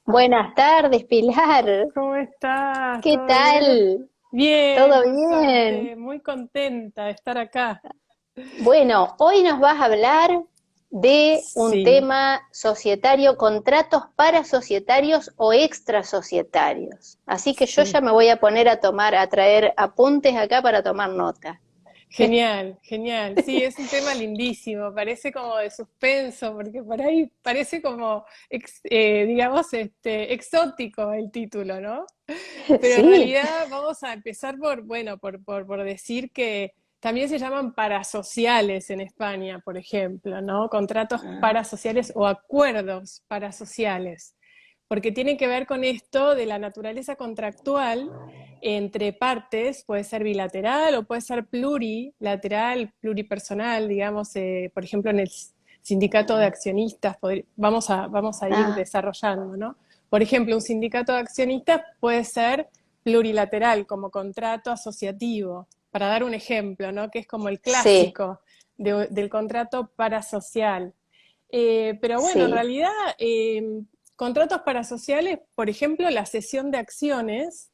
Buenas tardes, Pilar. ¿Cómo estás? ¿Qué ¿Todo bien? tal? Bien, ¿Todo por bien? suerte, muy contenta de estar acá. Bueno, hoy nos vas a hablar de un Sí, tema societario, contratos para societarios o extrasocietarios. Así que yo sí. ya me voy a poner a traer apuntes acá para tomar nota. Genial, genial. Sí, es un tema lindísimo, parece como de suspenso, porque por ahí parece como, digamos, exótico el título, ¿no? Pero en Sí. realidad vamos a empezar por, bueno, por decir que también se llaman parasociales en España, por ejemplo, ¿no? Contratos Ah, parasociales o acuerdos parasociales, porque tiene que ver con esto de la naturaleza contractual entre partes, puede ser bilateral o puede ser plurilateral, pluripersonal, digamos, por ejemplo, en el sindicato de accionistas, vamos a ir ah, desarrollando, ¿no? Por ejemplo, un sindicato de accionistas puede ser plurilateral, como contrato asociativo, para dar un ejemplo, ¿no? Que es como el sí, clásico del contrato parasocial. Pero bueno, en sí. realidad, contratos parasociales, por ejemplo, la cesión de acciones,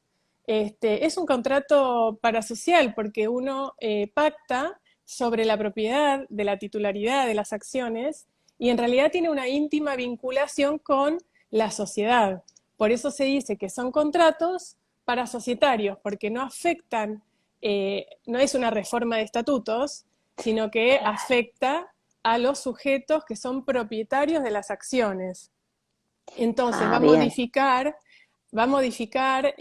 es un contrato parasocial porque uno pacta sobre la propiedad de la titularidad de las acciones y en realidad tiene una íntima vinculación con la sociedad. Por eso se dice que son contratos parasocietarios, porque no afectan, no es una reforma de estatutos, sino que afecta a los sujetos que son propietarios de las acciones. Entonces Ah, bien. va a modificar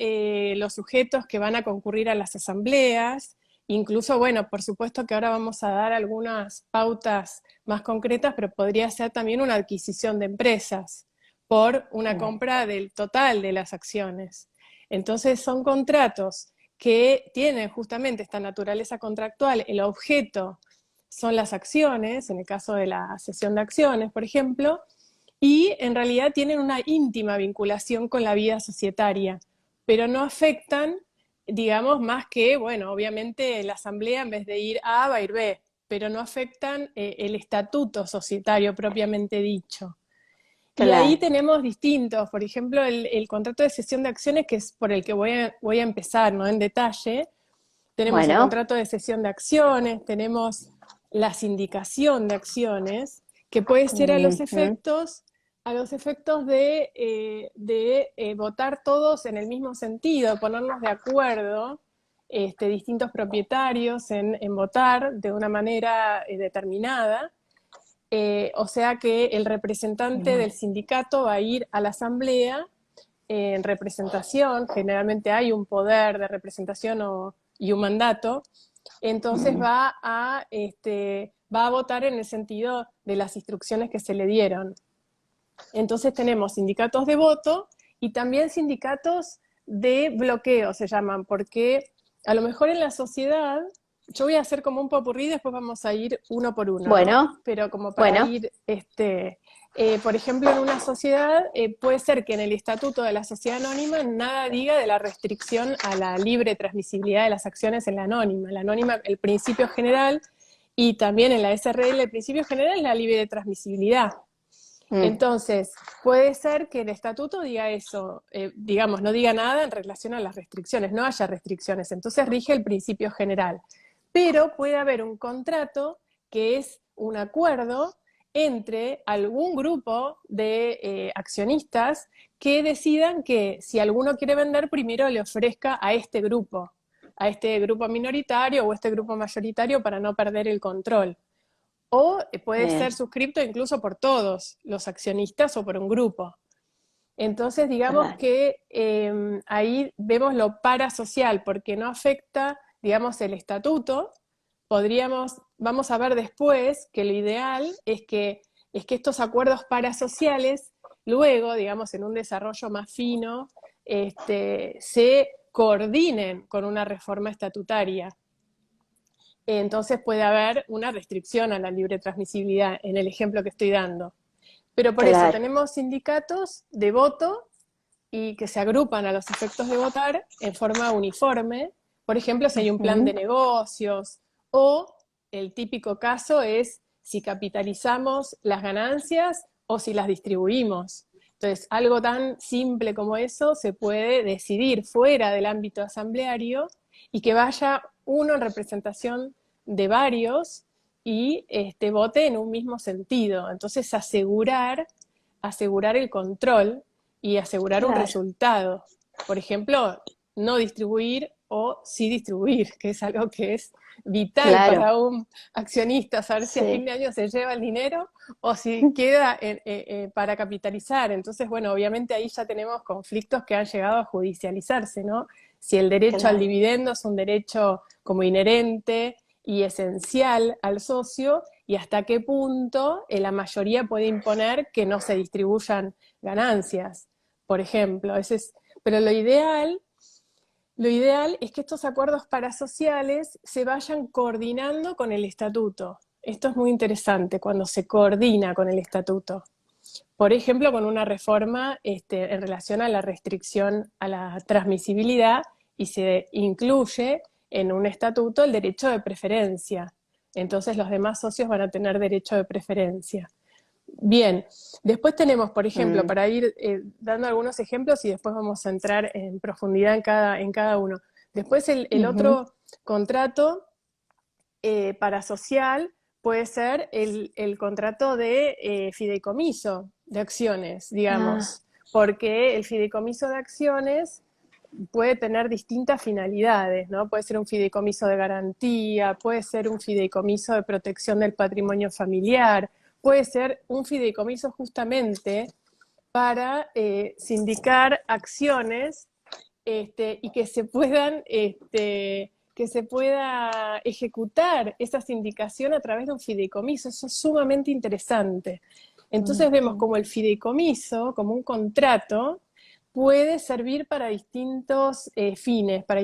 los sujetos que van a concurrir a las asambleas, incluso, bueno, por supuesto que ahora vamos a dar algunas pautas más concretas, pero podría ser también una adquisición de empresas por una compra del total de las acciones. Entonces son contratos que tienen justamente esta naturaleza contractual, el objeto son las acciones, en el caso de la cesión de acciones, por ejemplo, y en realidad tienen una íntima vinculación con la vida societaria, pero no afectan, digamos, más que, bueno, obviamente la asamblea en vez de ir A va a ir B, pero no afectan el estatuto societario propiamente dicho. Y ahí Claro. tenemos distintos, por ejemplo, el contrato de cesión de acciones, que es por el que voy a empezar, ¿no? En detalle. Tenemos el Bueno. contrato de cesión de acciones, tenemos la sindicación de acciones, que puede ser Ujú. a los efectos de votar todos en el mismo sentido, ponernos de acuerdo, distintos propietarios en votar de una manera determinada. O sea que el representante del sindicato va a ir a la asamblea en representación, generalmente hay un poder de representación y un mandato, entonces Mm. va a votar en el sentido de las instrucciones que se le dieron. Entonces tenemos sindicatos de voto y también sindicatos de bloqueo, se llaman, porque a lo mejor en la sociedad, yo voy a hacer como un popurrí, después vamos a ir uno por uno, ¿no? Bueno, Pero como para bueno. ir, por ejemplo, en una sociedad puede ser que en el estatuto de la sociedad anónima nada diga de la restricción a la libre transmisibilidad de las acciones en la anónima. La anónima, el principio general, y también en la SRL el principio general es la libre transmisibilidad. Mm. Entonces, puede ser que el estatuto diga eso, digamos, no diga nada en relación a las restricciones, no haya restricciones, entonces rige el principio general. Pero puede haber un contrato que es un acuerdo entre algún grupo de accionistas que decidan que si alguno quiere vender, primero le ofrezca a este grupo minoritario o este grupo mayoritario para no perder el control. O puede ser Bien. suscripto incluso por todos los accionistas o por un grupo. Entonces, digamos Claro. que ahí vemos lo parasocial, porque no afecta, digamos, el estatuto. Vamos a ver después que lo ideal es que estos acuerdos parasociales, luego, digamos, en un desarrollo más fino, se coordinen con una reforma estatutaria. Entonces puede haber una restricción a la libre transmisibilidad en el ejemplo que estoy dando. Pero por eso Claro. tenemos sindicatos de voto y que se agrupan a los efectos de votar en forma uniforme. Por ejemplo, si hay un plan de Ujú. negocios o el típico caso es si capitalizamos las ganancias o si las distribuimos. Entonces, algo tan simple como eso se puede decidir fuera del ámbito asambleario y que vaya uno en representación de varios y vote en un mismo sentido. Entonces, asegurar el control y asegurar un claro, resultado. Por ejemplo, no distribuir o sí distribuir, que es algo que es vital claro, para un accionista, saber si a fin sí, de año se lleva el dinero o si queda para capitalizar. Entonces, bueno, obviamente ahí ya tenemos conflictos que han llegado a judicializarse, ¿no? Si el derecho al claro, dividendo es un derecho como inherente y esencial al socio, y hasta qué punto la mayoría puede imponer que no se distribuyan ganancias, por ejemplo. Pero lo ideal es que estos acuerdos parasociales se vayan coordinando con el estatuto. Esto es muy interesante cuando se coordina con el estatuto. Por ejemplo, con una reforma en relación a la restricción a la transmisibilidad y se incluye en un estatuto el derecho de preferencia. Entonces los demás socios van a tener derecho de preferencia. Bien, después tenemos, por ejemplo, mm, para ir dando algunos ejemplos y después vamos a entrar en profundidad en cada uno. Después el ujú, otro contrato parasocial puede ser el contrato de fideicomiso de acciones, ah, digamos, porque el fideicomiso de acciones puede tener distintas finalidades, ¿no? Puede ser un fideicomiso de garantía, puede ser un fideicomiso de protección del patrimonio familiar, puede ser un fideicomiso justamente para sindicar acciones y que se pueda ejecutar esa sindicación a través de un fideicomiso. Eso es sumamente interesante. Entonces vemos ujú, como el fideicomiso, como un contrato, puede servir para distintos fines, para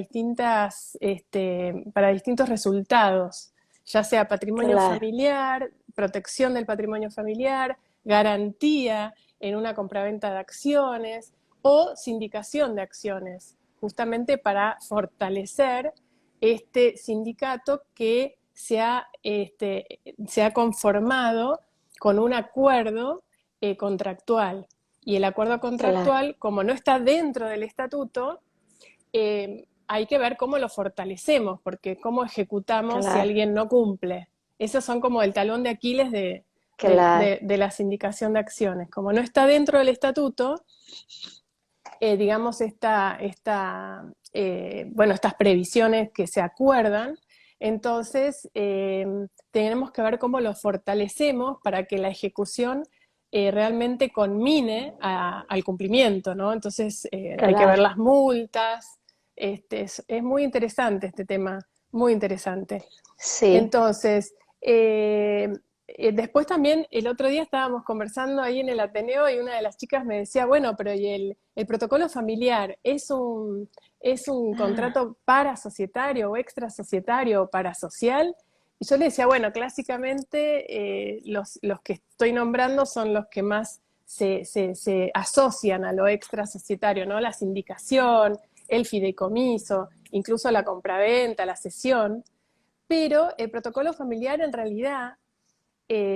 distintos resultados, ya sea patrimonio claro, familiar, protección del patrimonio familiar, garantía en una compraventa de acciones o sindicación de acciones, justamente para fortalecer este sindicato que se ha conformado con un acuerdo contractual. Y el acuerdo claro, contractual, como no está dentro del estatuto, hay que ver cómo lo fortalecemos, porque cómo ejecutamos si claro, alguien no cumple. Esos son como el talón de Aquiles claro, de la sindicación de acciones. Como no está dentro del estatuto, digamos, bueno, estas previsiones que se acuerdan, entonces tenemos que ver cómo lo fortalecemos para que la ejecución realmente conmine al cumplimiento, ¿no? Entonces hay que ver claro, las multas, es muy interesante este tema, muy interesante. sí, Entonces, después también el otro día estábamos conversando ahí en el Ateneo y una de las chicas me decía, bueno, pero ¿y el protocolo familiar es un ah, contrato parasocietario o extrasocietario o parasocial? Y yo le decía, bueno, clásicamente los que estoy nombrando son los que más se asocian a lo extrasocietario, ¿no? La sindicación, el fideicomiso, incluso la compraventa, la cesión. Pero el protocolo familiar en realidad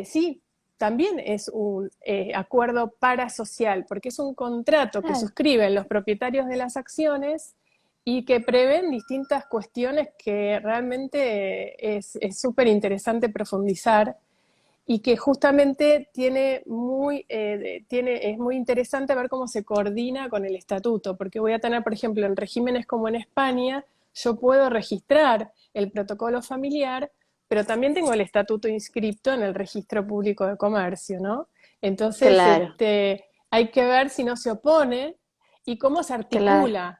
sí, también es un acuerdo parasocial, porque es un contrato que claro, suscriben los propietarios de las acciones y que prevén distintas cuestiones que realmente es súper interesante profundizar y que justamente es muy interesante ver cómo se coordina con el estatuto, porque voy a tener, por ejemplo, en regímenes como en España, yo puedo registrar el protocolo familiar, pero también tengo el estatuto inscripto en el registro público de comercio, ¿no? Entonces, claro, hay que ver si no se opone y cómo se claro, articula.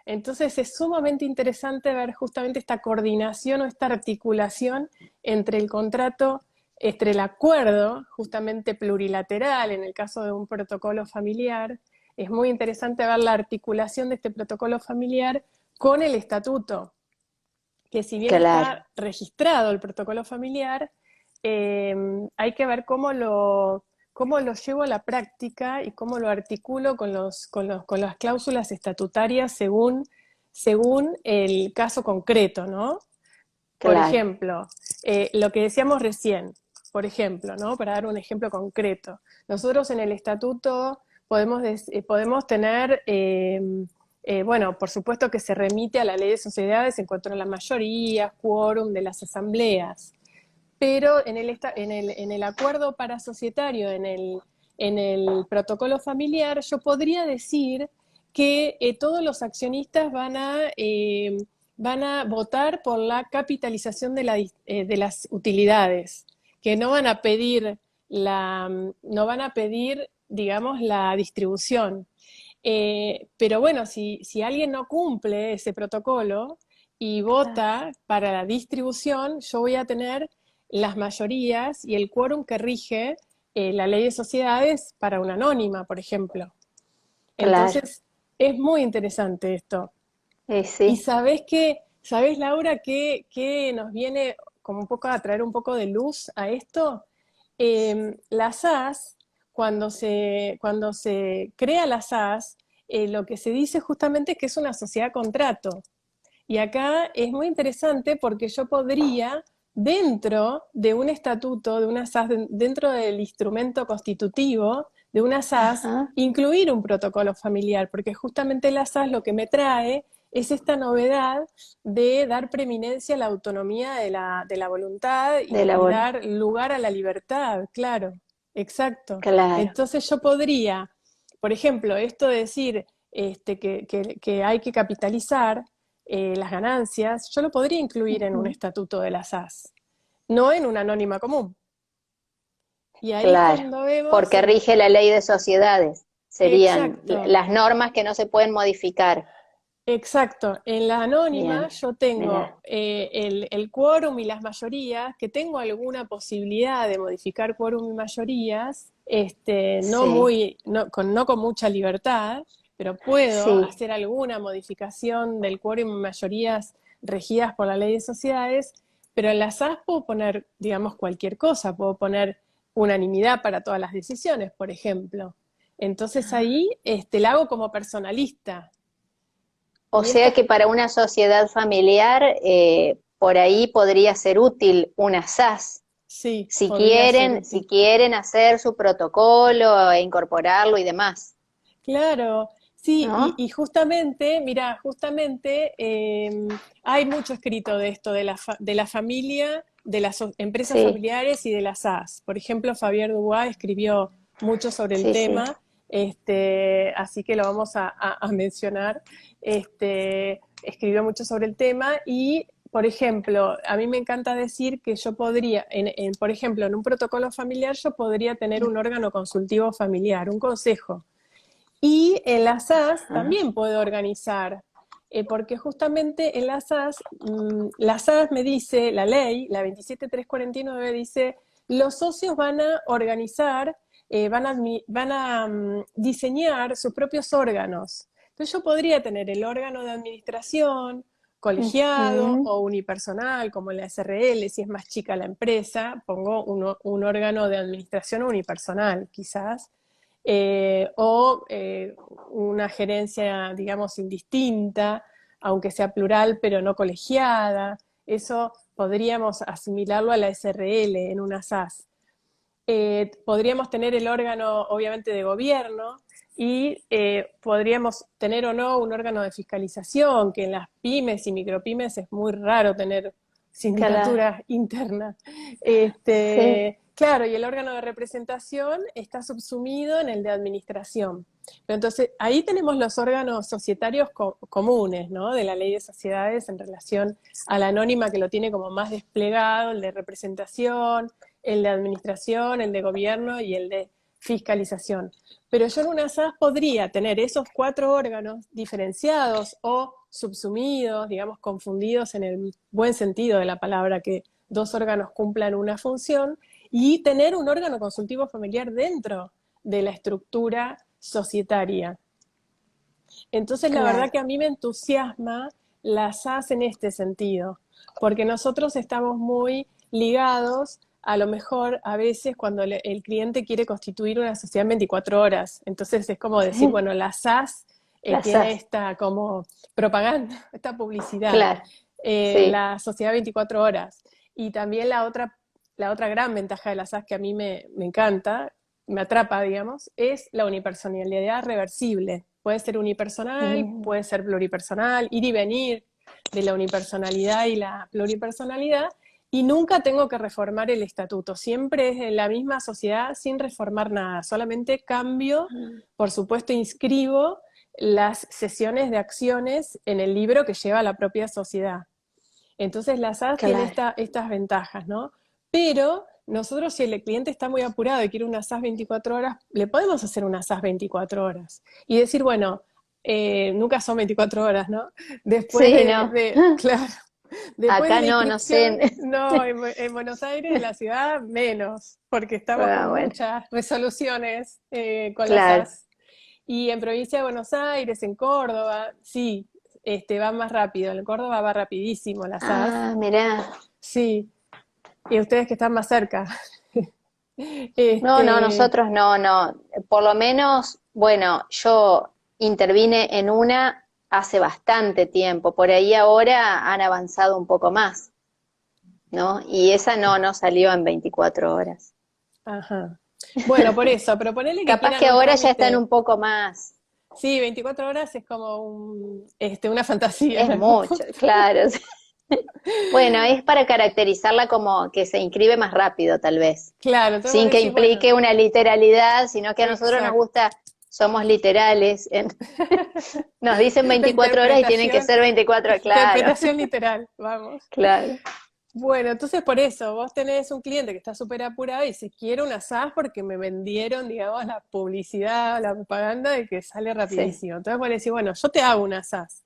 Entonces es sumamente interesante ver justamente esta coordinación o esta articulación entre el contrato, entre el acuerdo justamente plurilateral, en el caso de un protocolo familiar. Es muy interesante ver la articulación de este protocolo familiar con el estatuto, que si bien claro, está registrado el protocolo familiar, hay que ver cómo lo llevo a la práctica y cómo lo articulo con las cláusulas estatutarias según el caso concreto, ¿no? Por claro, ejemplo, lo que decíamos recién, por ejemplo, ¿no? Para dar un ejemplo concreto. Nosotros en el estatuto podemos tener, bueno, por supuesto que se remite a la ley de sociedades en cuanto a la mayoría, quórum de las asambleas, pero en el acuerdo parasocietario, en el protocolo familiar, yo podría decir que todos los accionistas van a votar por la capitalización de las utilidades, que no van a pedir no van a pedir, digamos, la distribución. Pero bueno, si alguien no cumple ese protocolo y vota para la distribución, yo voy a tener las mayorías y el quórum que rige la ley de sociedades para una anónima, por ejemplo. Claro. Entonces, es muy interesante esto. Y Sí. ¿sabés, Laura, que nos viene como un poco a traer un poco de luz a esto? La SAS, cuando se crea la SAS, lo que se dice justamente es que es una sociedad contrato. Y acá es muy interesante porque yo podría, dentro de un estatuto, de una SAS, dentro del instrumento constitutivo de una SAS, Ajá. incluir un protocolo familiar, porque justamente la SAS lo que me trae es esta novedad de dar preeminencia a la autonomía de la voluntad De la y bola. dar lugar a la libertad, claro, exacto. Claro. Entonces yo podría, por ejemplo, esto de decir que hay que capitalizar las ganancias, yo lo podría incluir en un Ujú. estatuto de la SAS, no en una anónima común. Y ahí es Claro. cuando vemos, Porque rige la ley de sociedades. Serían exacto, las normas que no se pueden modificar. exacto, en la anónima Bien. yo tengo Mira. el quórum y las mayorías, que tengo alguna posibilidad de modificar quórum y mayorías, Sí. no con mucha libertad, pero puedo Sí. hacer alguna modificación del quórum y mayorías regidas por la ley de sociedades, pero en las SAS puedo poner, digamos, cualquier cosa, puedo poner unanimidad para todas las decisiones, por ejemplo. Entonces ahí la hago como personalista. O Y sea estas que para una sociedad familiar, por ahí podría ser útil una SAS. sí, podría ser Si útil. quieren hacer su protocolo e incorporarlo y demás, Claro, sí, ¿no? y justamente, mira, justamente hay mucho escrito de esto, de la familia, de las empresas Sí, familiares y de las SAS. Por ejemplo, Fabián Dubois escribió mucho sobre el sí, sí. tema, así que lo vamos a mencionar. Escribió mucho sobre el tema y, por ejemplo, a mí me encanta decir que yo podría, por ejemplo, en un protocolo familiar yo podría tener un órgano consultivo familiar, un consejo. Y en las SAS Ajá. también puedo organizar, porque justamente en las SAS me dice, la ley, la 27349, dice, los socios van a organizar, van a diseñar sus propios órganos. Entonces yo podría tener el órgano de administración, colegiado Ujú. o unipersonal, como en la SRL, si es más chica la empresa, pongo un órgano de administración unipersonal, quizás una gerencia, digamos, indistinta, aunque sea plural, pero no colegiada. Eso podríamos asimilarlo a la SRL en una SAS. Podríamos tener el órgano, obviamente, de gobierno y podríamos tener o no un órgano de fiscalización, que en las pymes y micropymes es muy raro tener Claro. sindicatura interna. Sí. Claro, y el órgano de representación está subsumido en el de administración. Pero entonces, ahí tenemos los órganos societarios comunes, ¿no? De la ley de sociedades en relación a la anónima que lo tiene como más desplegado, el de representación, el de administración, el de gobierno y el de fiscalización. Pero yo en una SAS podría tener esos cuatro órganos diferenciados o subsumidos, digamos, confundidos en el buen sentido de la palabra, que dos órganos cumplan una función, y tener un órgano consultivo familiar dentro de la estructura societaria. Entonces, la verdad Claro. que a mí me entusiasma la SAS en este sentido, porque nosotros estamos muy ligados a lo mejor a veces cuando el cliente quiere constituir una sociedad en 24 horas. Entonces es como decir, Sí. bueno, la SAS La tiene SAS. esta como propaganda, esta publicidad, Claro. Sí. la sociedad 24 horas. Y también la otra gran ventaja de la SAS que a mí me encanta, me atrapa, digamos, es la unipersonalidad reversible. Puede ser unipersonal, puede ser pluripersonal, ir y venir de la unipersonalidad y la pluripersonalidad, y nunca tengo que reformar el estatuto. Siempre es en la misma sociedad sin reformar nada, solamente cambio, por supuesto inscribo las sesiones de acciones en el libro que lleva la propia sociedad. Entonces la SAS tiene estas ventajas, ¿no? Pero nosotros, si el cliente está muy apurado y quiere una SAS 24 horas, le podemos hacer una SAS 24 horas. Y decir, bueno, nunca son 24 horas, ¿no? Después Sí, no. claro, después Acá de la no, no sé. inscripción, no, en Buenos Aires, en la ciudad, menos, porque estamos Ah, con bueno, muchas resoluciones con la claro. SAS. Y en provincia de Buenos Aires, en Córdoba, sí, va más rápido. En Córdoba va rapidísimo la SAS. Ah, mirá. Sí, y ustedes que están más cerca. No, no, Este, nosotros no, no. Por lo menos, bueno, yo intervine en una hace bastante tiempo. Por ahí ahora han avanzado un poco más, ¿no? Y esa no salió en 24 horas. ajá. Bueno, por eso, pero ponele que Capaz quieran que un ahora ya están trámite. un poco más. Sí, 24 horas es como una fantasía, Es ¿no? mucho, claro. Sí. Bueno, es para caracterizarla como que se inscribe más rápido, tal vez, Claro, entonces vos sin que decís, bueno, implique una literalidad, sino que a nosotros nos exacto. gusta, somos literales, nos dicen La 24 horas y tienen que ser 24 horas, claro, interpretación literal, vamos. claro, Bueno, entonces por eso, vos tenés un cliente que está súper apurado y dice, quiero una SAS porque me vendieron, digamos, la publicidad, la propaganda de que sale sí, rapidísimo. Entonces vos le decís, bueno, yo te hago una SAS,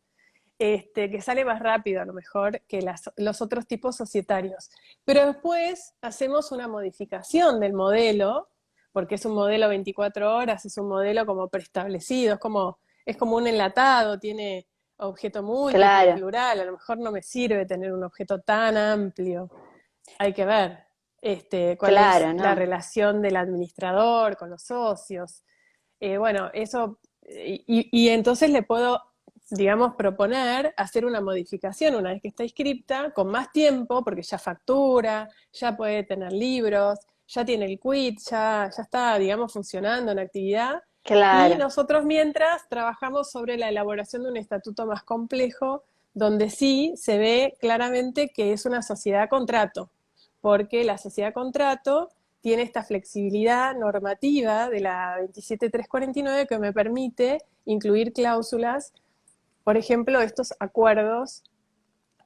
que sale más rápido a lo mejor que los otros tipos societarios. Pero después hacemos una modificación del modelo, porque es un modelo 24 horas, es un modelo como preestablecido, es como un enlatado, tiene objeto múltiple, claro, plural, a lo mejor no me sirve tener un objeto tan amplio. Hay que ver cuál es claro, la ¿no? relación del administrador con los socios. Bueno, eso, y entonces le puedo, digamos, proponer hacer una modificación una vez que está inscripta, con más tiempo, porque ya factura, ya puede tener libros, ya tiene el quit, ya está, digamos, funcionando en actividad. Y Claro, nosotros mientras trabajamos sobre la elaboración de un estatuto más complejo, donde sí se ve claramente que es una sociedad contrato, porque la sociedad contrato tiene esta flexibilidad normativa de la 27349 que me permite incluir cláusulas, por ejemplo, estos acuerdos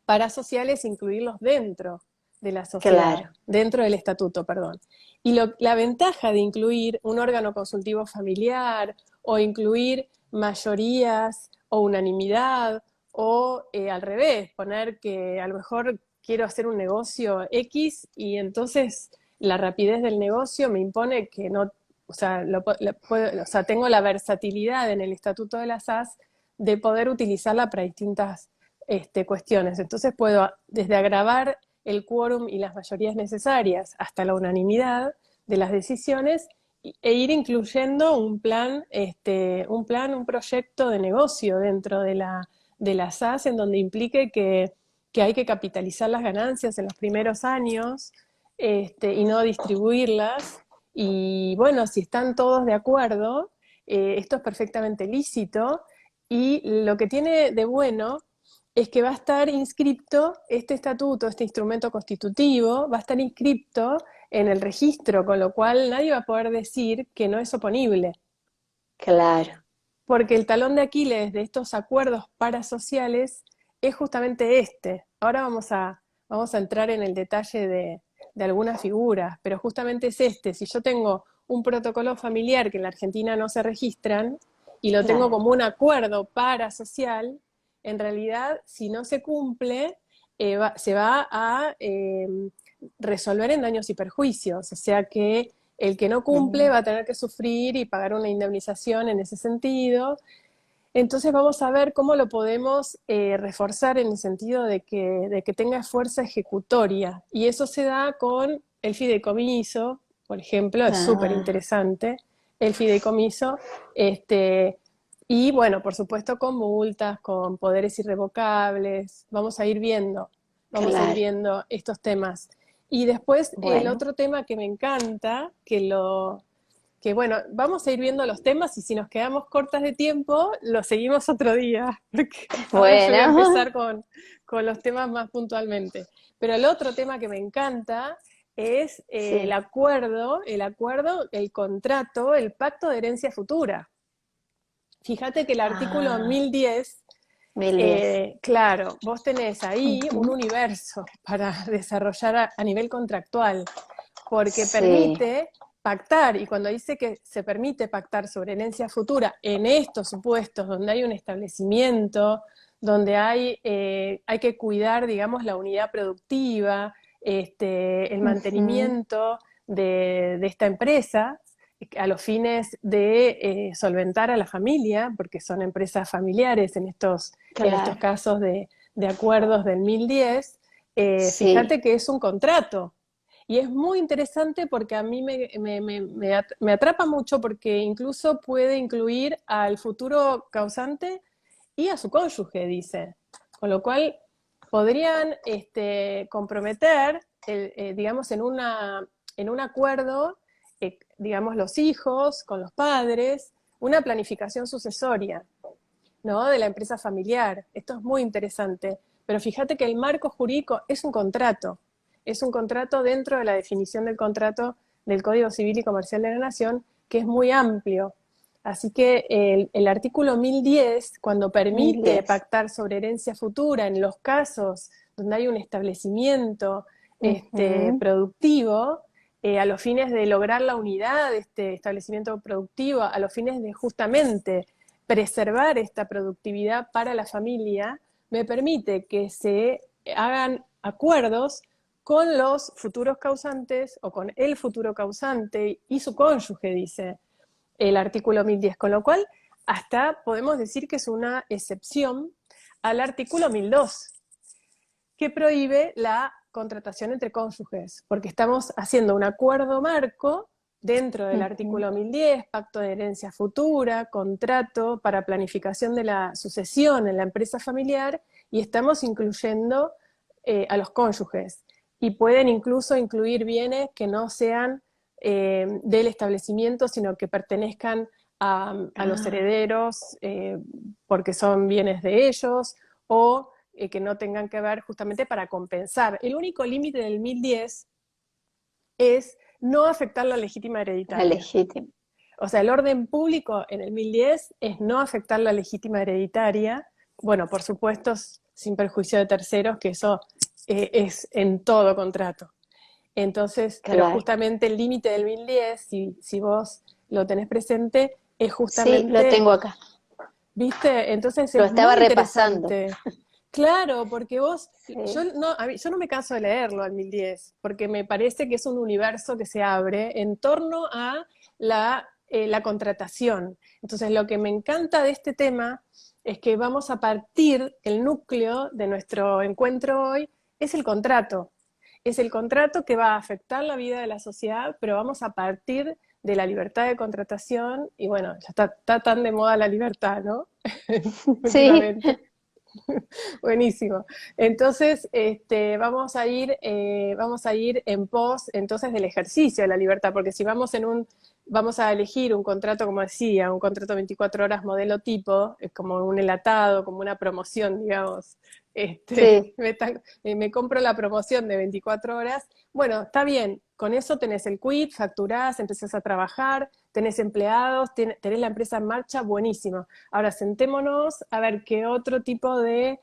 parasociales, incluirlos dentro de la sociedad, claro. dentro del estatuto, perdón. Y la ventaja de incluir un órgano consultivo familiar o incluir mayorías o unanimidad o al revés, poner que a lo mejor quiero hacer un negocio X y entonces la rapidez del negocio me impone que no, o sea, o sea, tengo la versatilidad en el estatuto de las SAS de poder utilizarla para distintas cuestiones. Entonces puedo desde agravar el quórum y las mayorías necesarias hasta la unanimidad de las decisiones e ir incluyendo un proyecto de negocio dentro de la SAS en donde implique que hay que capitalizar las ganancias en los primeros años y no distribuirlas. Y bueno, si están todos de acuerdo, esto es perfectamente lícito y lo que tiene de bueno es que va a estar inscripto este estatuto, este instrumento constitutivo, va a estar inscripto en el registro, con lo cual nadie va a poder decir que no es oponible, Claro. porque el talón de Aquiles de estos acuerdos parasociales es justamente este. Ahora vamos a entrar en el detalle de algunas figuras, pero justamente es este. Si yo tengo un protocolo familiar que en la Argentina no se registran y lo tengo Claro. como un acuerdo parasocial, en realidad, si no se cumple, se va a resolver en daños y perjuicios. O sea que el que no cumple va a tener que sufrir y pagar una indemnización en ese sentido. Entonces vamos a ver cómo lo podemos reforzar en el sentido de que tenga fuerza ejecutoria. Y eso se da con el fideicomiso, por ejemplo, es súper Ah, interesante, el fideicomiso, y bueno, por supuesto con multas, con poderes irrevocables, claro. vamos a ir viendo estos temas. Y después el Bueno, otro tema que me encanta, que que bueno, vamos a ir viendo los temas y si nos quedamos cortas de tiempo, lo seguimos otro día, porque ahora yo voy a Bueno, empezar con los temas más puntualmente. Pero el otro tema que me encanta es sí. el contrato, el pacto de herencia futura. Fíjate que el artículo Ah, 1010, 1010. claro, vos tenés ahí un Ujú. universo para desarrollar a nivel contractual, porque Sí. permite pactar, y cuando dice que se permite pactar sobre herencia futura en estos supuestos donde hay un establecimiento, donde hay que cuidar, digamos, la unidad productiva, el Ujú. mantenimiento de esta empresa, a los fines de solventar a la familia, porque son empresas familiares en estos Claro. casos de acuerdos del 1010, Sí. fíjate que es un contrato. Y es muy interesante porque a mí me atrapa mucho porque incluso puede incluir al futuro causante y a su cónyuge, dice. Con lo cual podrían comprometer, digamos, en un acuerdo, digamos, los hijos con los padres, una planificación sucesoria, ¿no? De la empresa familiar. Esto es muy interesante. Pero fíjate que el marco jurídico es un contrato dentro de la definición del contrato del Código Civil y Comercial de la Nación, que es muy amplio. Así que el artículo 1010, cuando mil permite diez pactar sobre herencia futura en los casos donde hay un establecimiento Ujú. productivo, a los fines de lograr la unidad de este establecimiento productivo, a los fines de justamente preservar esta productividad para la familia, me permite que se hagan acuerdos con los futuros causantes o con el futuro causante y su cónyuge, dice el artículo 1010, con lo cual hasta podemos decir que es una excepción al artículo 1002, que prohíbe la contratación entre cónyuges, porque estamos haciendo un acuerdo marco dentro del Ujú. artículo 1010, pacto de herencia futura, contrato para planificación de la sucesión en la empresa familiar, y estamos incluyendo a los cónyuges. Y pueden incluso incluir bienes que no sean del establecimiento, sino que pertenezcan a los Ah, herederos porque son bienes de ellos, o que no tengan que ver justamente para compensar. El único límite del 1010 es no afectar la legítima la hereditaria. legítima. O sea, el orden público en el 1010 es no afectar la legítima hereditaria, bueno, por supuesto, sin perjuicio de terceros, que eso es en todo contrato. Entonces, pero Claro. justamente el límite del 1010, si vos lo tenés presente, es Sí, lo justamente, tengo acá. ¿viste? Entonces Lo es estaba muy repasando. interesante. Claro, porque Sí. yo no me canso de leerlo al 1010, porque me parece que es un universo que se abre en torno a la contratación. Entonces, lo que me encanta de este tema es que vamos a partir, el núcleo de nuestro encuentro hoy es el contrato. Es el contrato que va a afectar la vida de la sociedad, pero vamos a partir de la libertad de contratación, y bueno, ya está tan de moda la libertad, ¿no? Sí. Últimamente. Buenísimo. Entonces, vamos a ir en pos entonces del ejercicio de la libertad, porque si vamos a elegir un contrato, como decía, un contrato 24 horas modelo tipo, es como un enlatado, como una promoción, digamos. Sí. Me compro la promoción de 24 horas. Bueno, está bien, con eso tenés el quit, facturás, empezás a trabajar, tenés empleados, tenés la empresa en marcha, buenísimo. Ahora sentémonos a ver qué otro tipo de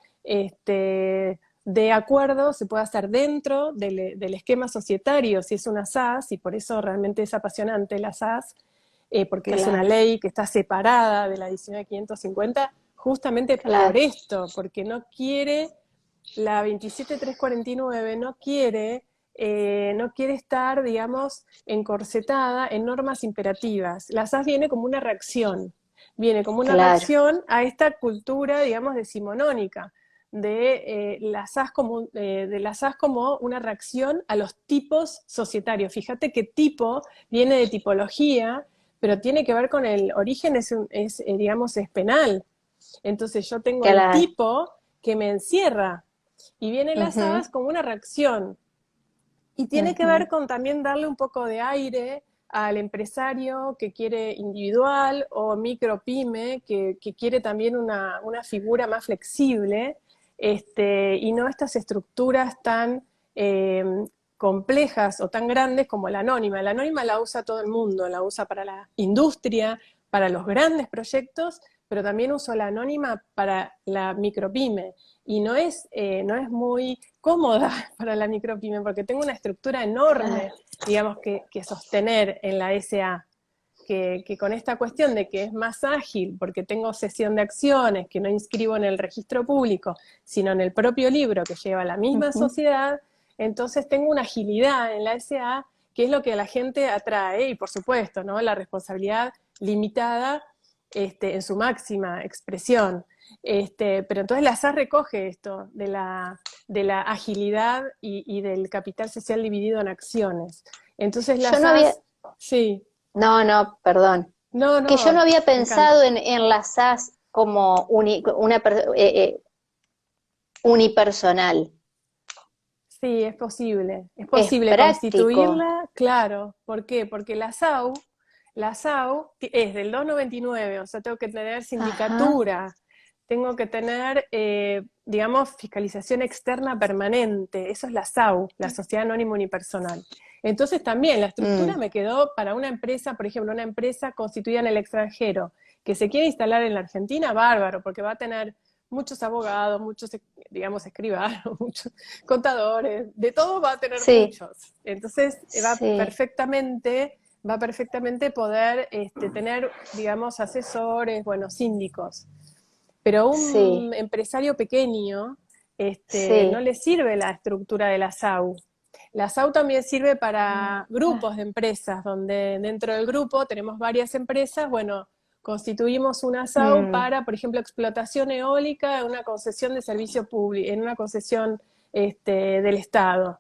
acuerdo se puede hacer dentro del esquema societario, si es una SAS, y por eso realmente es apasionante la SAS, porque es una Claro, ley que está separada de la 19.550, justamente por claro. esto, porque no quiere, la 27349 no quiere estar, digamos, encorsetada en normas imperativas. La SAS viene como una Claro. reacción a esta cultura, digamos, decimonónica, de la SAS como una reacción a los tipos societarios. Fíjate que tipo viene de tipología, pero tiene que ver con el origen, digamos, es penal. Entonces yo tengo el Claro. tipo que me encierra y viene la Ujú, SAS como una reacción. Y tiene que ver ujú. con también darle un poco de aire al empresario que quiere individual o micropyme, que quiere también una figura más flexible, y no estas estructuras tan complejas o tan grandes como la anónima. La anónima la usa todo el mundo, la usa para la industria, para los grandes proyectos, pero también uso la anónima para la micropyme. Y no es muy cómoda para la micropyme, porque tengo una estructura enorme, Claro. digamos, que sostener en la SA. Que con esta cuestión de que es más ágil, porque tengo cesión de acciones, que no inscribo en el registro público, sino en el propio libro que lleva la misma Ujú. sociedad, entonces tengo una agilidad en la SA, que es lo que a la gente atrae, y por supuesto, ¿no? La responsabilidad limitada en su máxima expresión. Pero entonces la SAS recoge esto de la agilidad y del capital social dividido en acciones. Entonces la Yo no había, SAS, sí, no, no, perdón. no, Que yo no no, había me encanta. pensado en las SAS como unipersonal. Sí, es Es posible práctico. constituirla, claro. ¿Por qué? Porque la SAU es del 299, o sea, tengo que tener Ajá. sindicatura, tengo que tener, digamos, fiscalización externa permanente, eso es la SAU, la Sociedad Anónima Unipersonal. Entonces también la estructura Mm, me quedó para una empresa, por ejemplo, una empresa constituida en el extranjero, que se quiere instalar en la Argentina, bárbaro, porque va a tener muchos abogados, muchos, digamos, escribanos, muchos contadores, de todo va a tener sí, muchos. Entonces sí, va perfectamente poder tener, digamos, asesores, bueno, síndicos. Pero a sí, un empresario pequeño no sí. le sirve la estructura de la SAU. La SAU también sirve para Ah, grupos de empresas, donde dentro del grupo tenemos varias empresas, bueno, constituimos una SAU mm, para, por ejemplo, explotación eólica en una concesión de servicio público, en una concesión del Estado.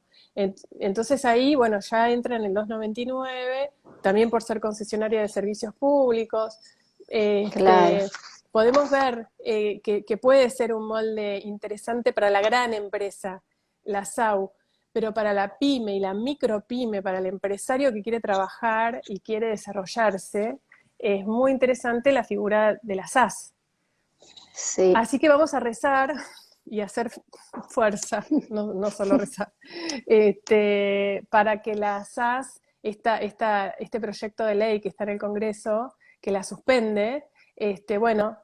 Entonces ahí, bueno, ya entra en el 299, también por ser concesionaria de servicios públicos. claro. Este, podemos ver que puede ser un molde interesante para la gran empresa, la SAU, pero para la pyme y la micropyme, para el empresario que quiere trabajar y quiere desarrollarse, es muy interesante la figura de la SAS. Sí. Así que vamos a rezar y hacer fuerza, no solo rezar, para que la SAS, este proyecto de ley que está en el Congreso, que la suspende, bueno,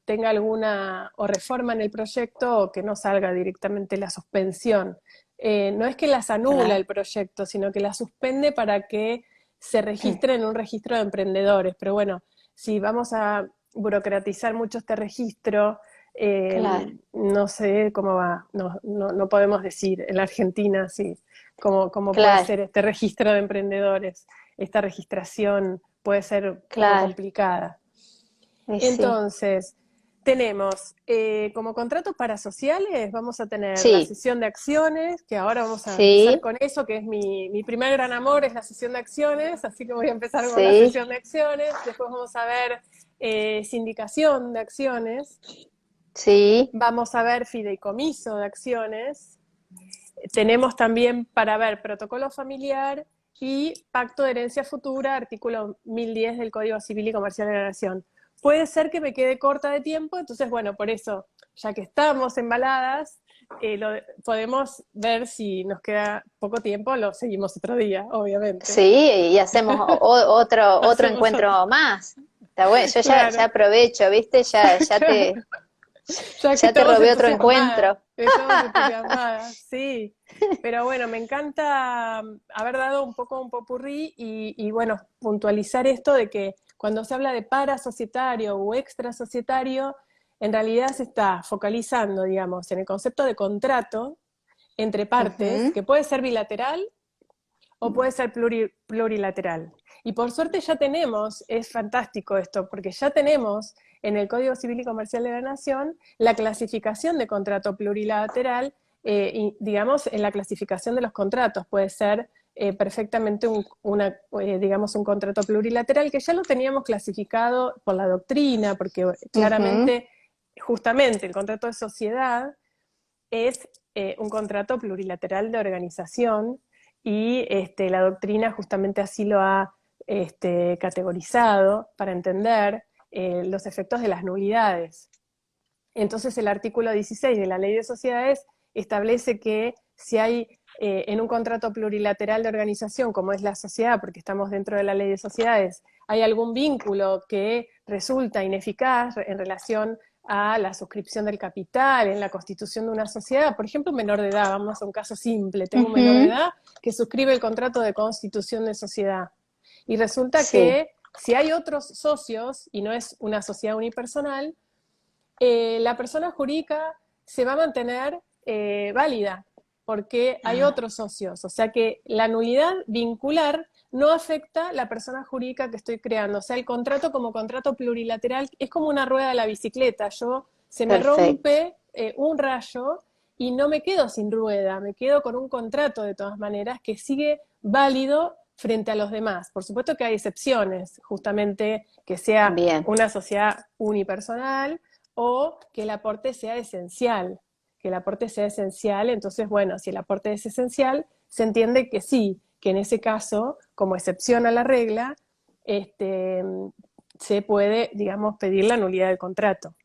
tenga alguna o reforma en el proyecto o que no salga directamente la suspensión. No es que las anula Claro. el proyecto, sino que la suspende para que se registre en un registro de emprendedores. Pero bueno, si vamos a burocratizar mucho este registro, eh, Claro. no sé cómo va, no podemos decir en la Argentina sí, cómo puede Claro. ser este registro de emprendedores, esta registración puede ser un poco Claro. complicada. Y sí. Entonces, tenemos como contratos parasociales, vamos a tener la Sí. sesión de acciones, que ahora vamos a empezar Sí. con eso, que es mi primer gran amor, es la sesión de acciones, así que voy a empezar con la Sí. sesión de acciones, después vamos a ver sindicación de acciones, Sí. vamos a ver fideicomiso de acciones, tenemos también para ver protocolo familiar y pacto de herencia futura, artículo 1010 del Código Civil y Comercial de la Nación. Puede ser que me quede corta de tiempo, entonces, bueno, por eso, ya que estamos embaladas, podemos ver si nos queda poco tiempo, lo seguimos otro día, obviamente. Sí, y hacemos otro Hacemos otro. encuentro más. Está bueno, yo ya Claro, aprovecho, ¿viste? claro. Ya que Ya te estamos robé otro entusiasmadas, encuentro. estamos entusiasmadas, sí. Pero bueno, me encanta haber dado un poco un popurrí y bueno, puntualizar esto de que cuando se habla de parasocietario o extrasocietario, en realidad se está focalizando, digamos, en el concepto de contrato entre partes, Ujú. que puede ser bilateral o puede ser plurilateral. Y por suerte ya tenemos, es fantástico esto, porque ya tenemos en el Código Civil y Comercial de la Nación la clasificación de contrato plurilateral, y, digamos, en la clasificación de los contratos puede ser perfectamente digamos, un contrato plurilateral que ya lo teníamos clasificado por la doctrina, porque Ujú. claramente, justamente el contrato de sociedad es un contrato plurilateral de organización y la doctrina justamente así lo ha categorizado para entender los efectos de las nulidades. Entonces el artículo 16 de la Ley de Sociedades establece que si hay en un contrato plurilateral de organización, como es la sociedad, porque estamos dentro de la Ley de Sociedades, hay algún vínculo que resulta ineficaz en relación a la suscripción del capital, en la constitución de una sociedad, por ejemplo, un menor de edad, vamos a un caso simple, tengo un menor de Ujú. edad que suscribe el contrato de constitución de sociedad, y resulta Sí, que si hay otros socios, y no es una sociedad unipersonal, la persona jurídica se va a mantener válida, porque hay ah, otros socios. O sea que la nulidad vincular no afecta a la persona jurídica que estoy creando. O sea, el contrato como contrato plurilateral es como una rueda de la bicicleta. Se me perfecto. rompe un rayo y no me quedo sin rueda, me quedo con un contrato de todas maneras que sigue válido frente a los demás. Por supuesto que hay excepciones, justamente que sea Bien, una sociedad unipersonal, o que el aporte sea esencial, que el aporte sea esencial. Entonces, bueno, si el aporte es esencial, se entiende que sí, que en ese caso, como excepción a la regla, este, se puede, digamos, pedir la nulidad del contrato.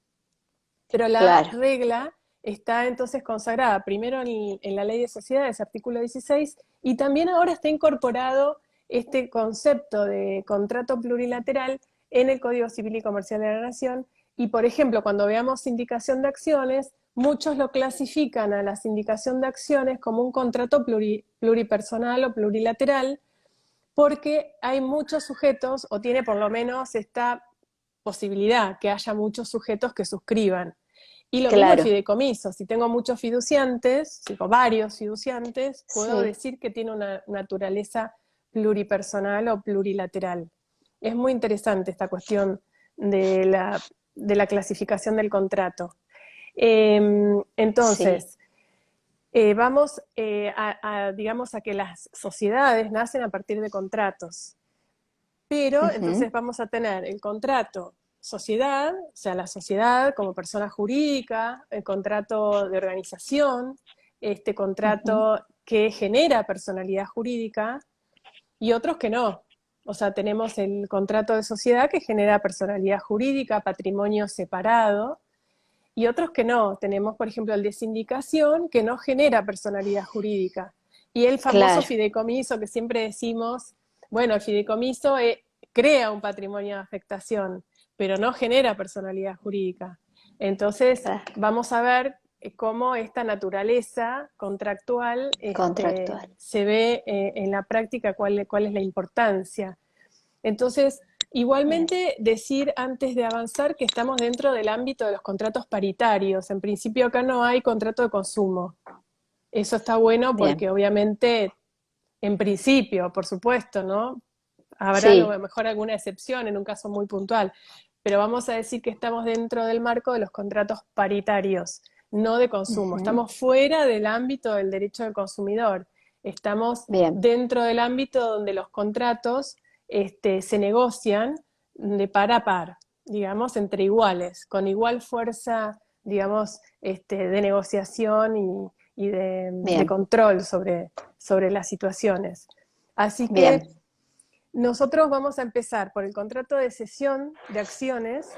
Pero la claro. regla está entonces consagrada primero en la Ley de Sociedades, artículo 16, y también ahora está incorporado este concepto de contrato plurilateral en el Código Civil y Comercial de la Nación. Y, por ejemplo, cuando veamos sindicación de acciones, muchos lo clasifican a la sindicación de acciones como un contrato pluripersonal o plurilateral, porque hay muchos sujetos, o tiene por lo menos esta posibilidad que haya muchos sujetos que suscriban. Y lo mismo el Claro, fideicomiso. Si tengo muchos fiduciantes, si tengo varios fiduciantes, puedo sí, decir que tiene una naturaleza pluripersonal o plurilateral. Es muy interesante esta cuestión de la clasificación del contrato. sí. Entonces, vamos digamos, a que las sociedades nacen a partir de contratos. Pero Ujú, entonces vamos a tener el contrato sociedad, o sea, la sociedad como persona jurídica, el contrato de organización, este ujú. contrato que genera personalidad jurídica, y otros que no. O sea, tenemos el contrato de sociedad que genera personalidad jurídica, patrimonio separado, y otros que no. Tenemos, por ejemplo, el de sindicación que no genera personalidad jurídica. Y el famoso Claro, fideicomiso que siempre decimos, bueno, el fideicomiso crea un patrimonio de afectación, pero no genera personalidad jurídica. Entonces, claro. vamos a ver cómo esta naturaleza contractual Contractual. se ve en la práctica, cuál es la importancia. Entonces, Bien. igualmente decir antes de avanzar que estamos dentro del ámbito de los contratos paritarios. En principio acá no hay contrato de consumo. Eso está bueno Bien. porque obviamente, en principio, por supuesto, ¿no? Habrá a Sí, lo mejor alguna excepción en un caso muy puntual, pero vamos a decir que estamos dentro del marco de los contratos paritarios, no de consumo. ujú, Estamos fuera del ámbito del derecho del consumidor. Estamos bien, dentro del ámbito donde los contratos se negocian de par a par, digamos, entre iguales, con igual fuerza, digamos, de negociación y de bien, control sobre las situaciones. Así que bien. nosotros vamos a empezar por el contrato de cesión de acciones,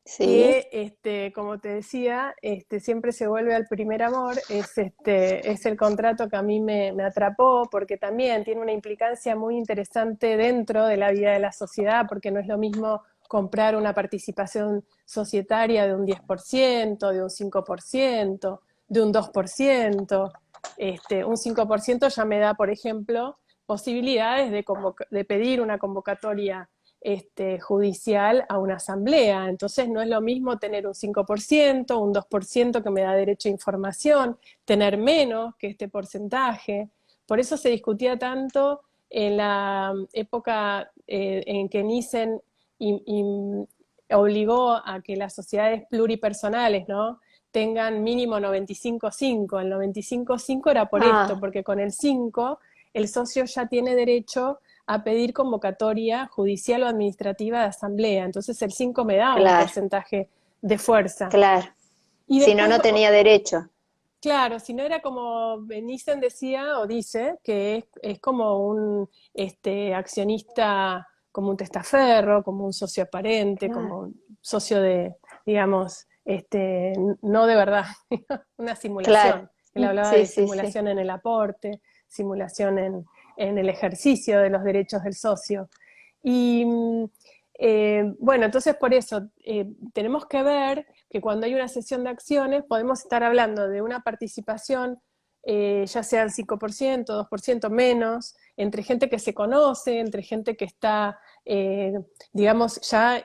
Sí, que, como te decía, siempre se vuelve al primer amor. Es el contrato que a mí me atrapó, porque también tiene una implicancia muy interesante dentro de la vida de la sociedad, porque no es lo mismo comprar una participación societaria de un 10%, de un 5%, de un 2%. Un 5% ya me da, por ejemplo, posibilidades de pedir una convocatoria judicial a una asamblea. Entonces no es lo mismo tener un 5%, un 2% que me da derecho a información, tener menos que este porcentaje. Por eso se discutía tanto en la época en que Nissen obligó a que las sociedades pluripersonales, ¿no?, tengan mínimo 95,5. El 95,5 era por esto, ah, porque con el 5 el socio ya tiene derecho a pedir convocatoria judicial o administrativa de asamblea. Entonces el 5 me da un claro, porcentaje de fuerza. claro. Y Si no, después, no tenía derecho. Claro, si no era como Benissen decía o dice, que es como un accionista, como un testaferro, como un socio aparente, Claro, como un socio de, digamos, no de verdad, una claro. simulación. Él hablaba Sí, de sí, sí. simulación en el aporte, simulación en el ejercicio de los derechos del socio. Y bueno, entonces por eso tenemos que ver que cuando hay una sesión de acciones podemos estar hablando de una participación, ya sea el 5%, 2% menos, entre gente que se conoce, entre gente que está, digamos, ya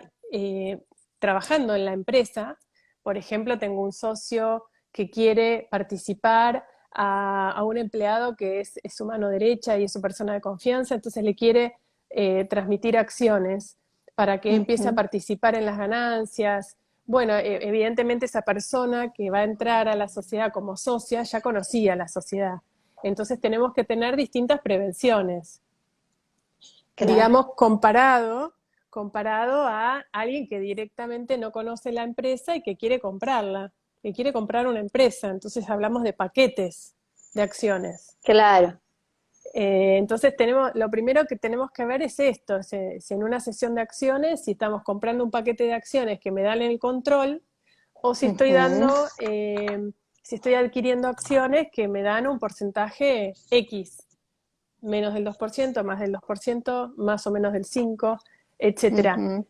trabajando en la empresa. Por ejemplo, tengo un socio que quiere participar a un empleado que es su mano derecha y es su persona de confianza, entonces le quiere transmitir acciones para que empiece a Ujú. participar en las ganancias. Bueno, evidentemente esa persona que va a entrar a la sociedad como socia ya conocía la sociedad. Entonces tenemos que tener distintas prevenciones, Claro. digamos, comparado a alguien que directamente no conoce la empresa y que quiere comprarla, que quiere comprar una empresa. Entonces hablamos de paquetes de acciones. Claro. Entonces lo primero que tenemos que ver es esto, si en una sesión de acciones, si estamos comprando un paquete de acciones que me dan el control, o si estoy Ujú. dando, si estoy adquiriendo acciones que me dan un porcentaje X, menos del 2%, más del 2%, más o menos del 5%, etcétera. Ujú.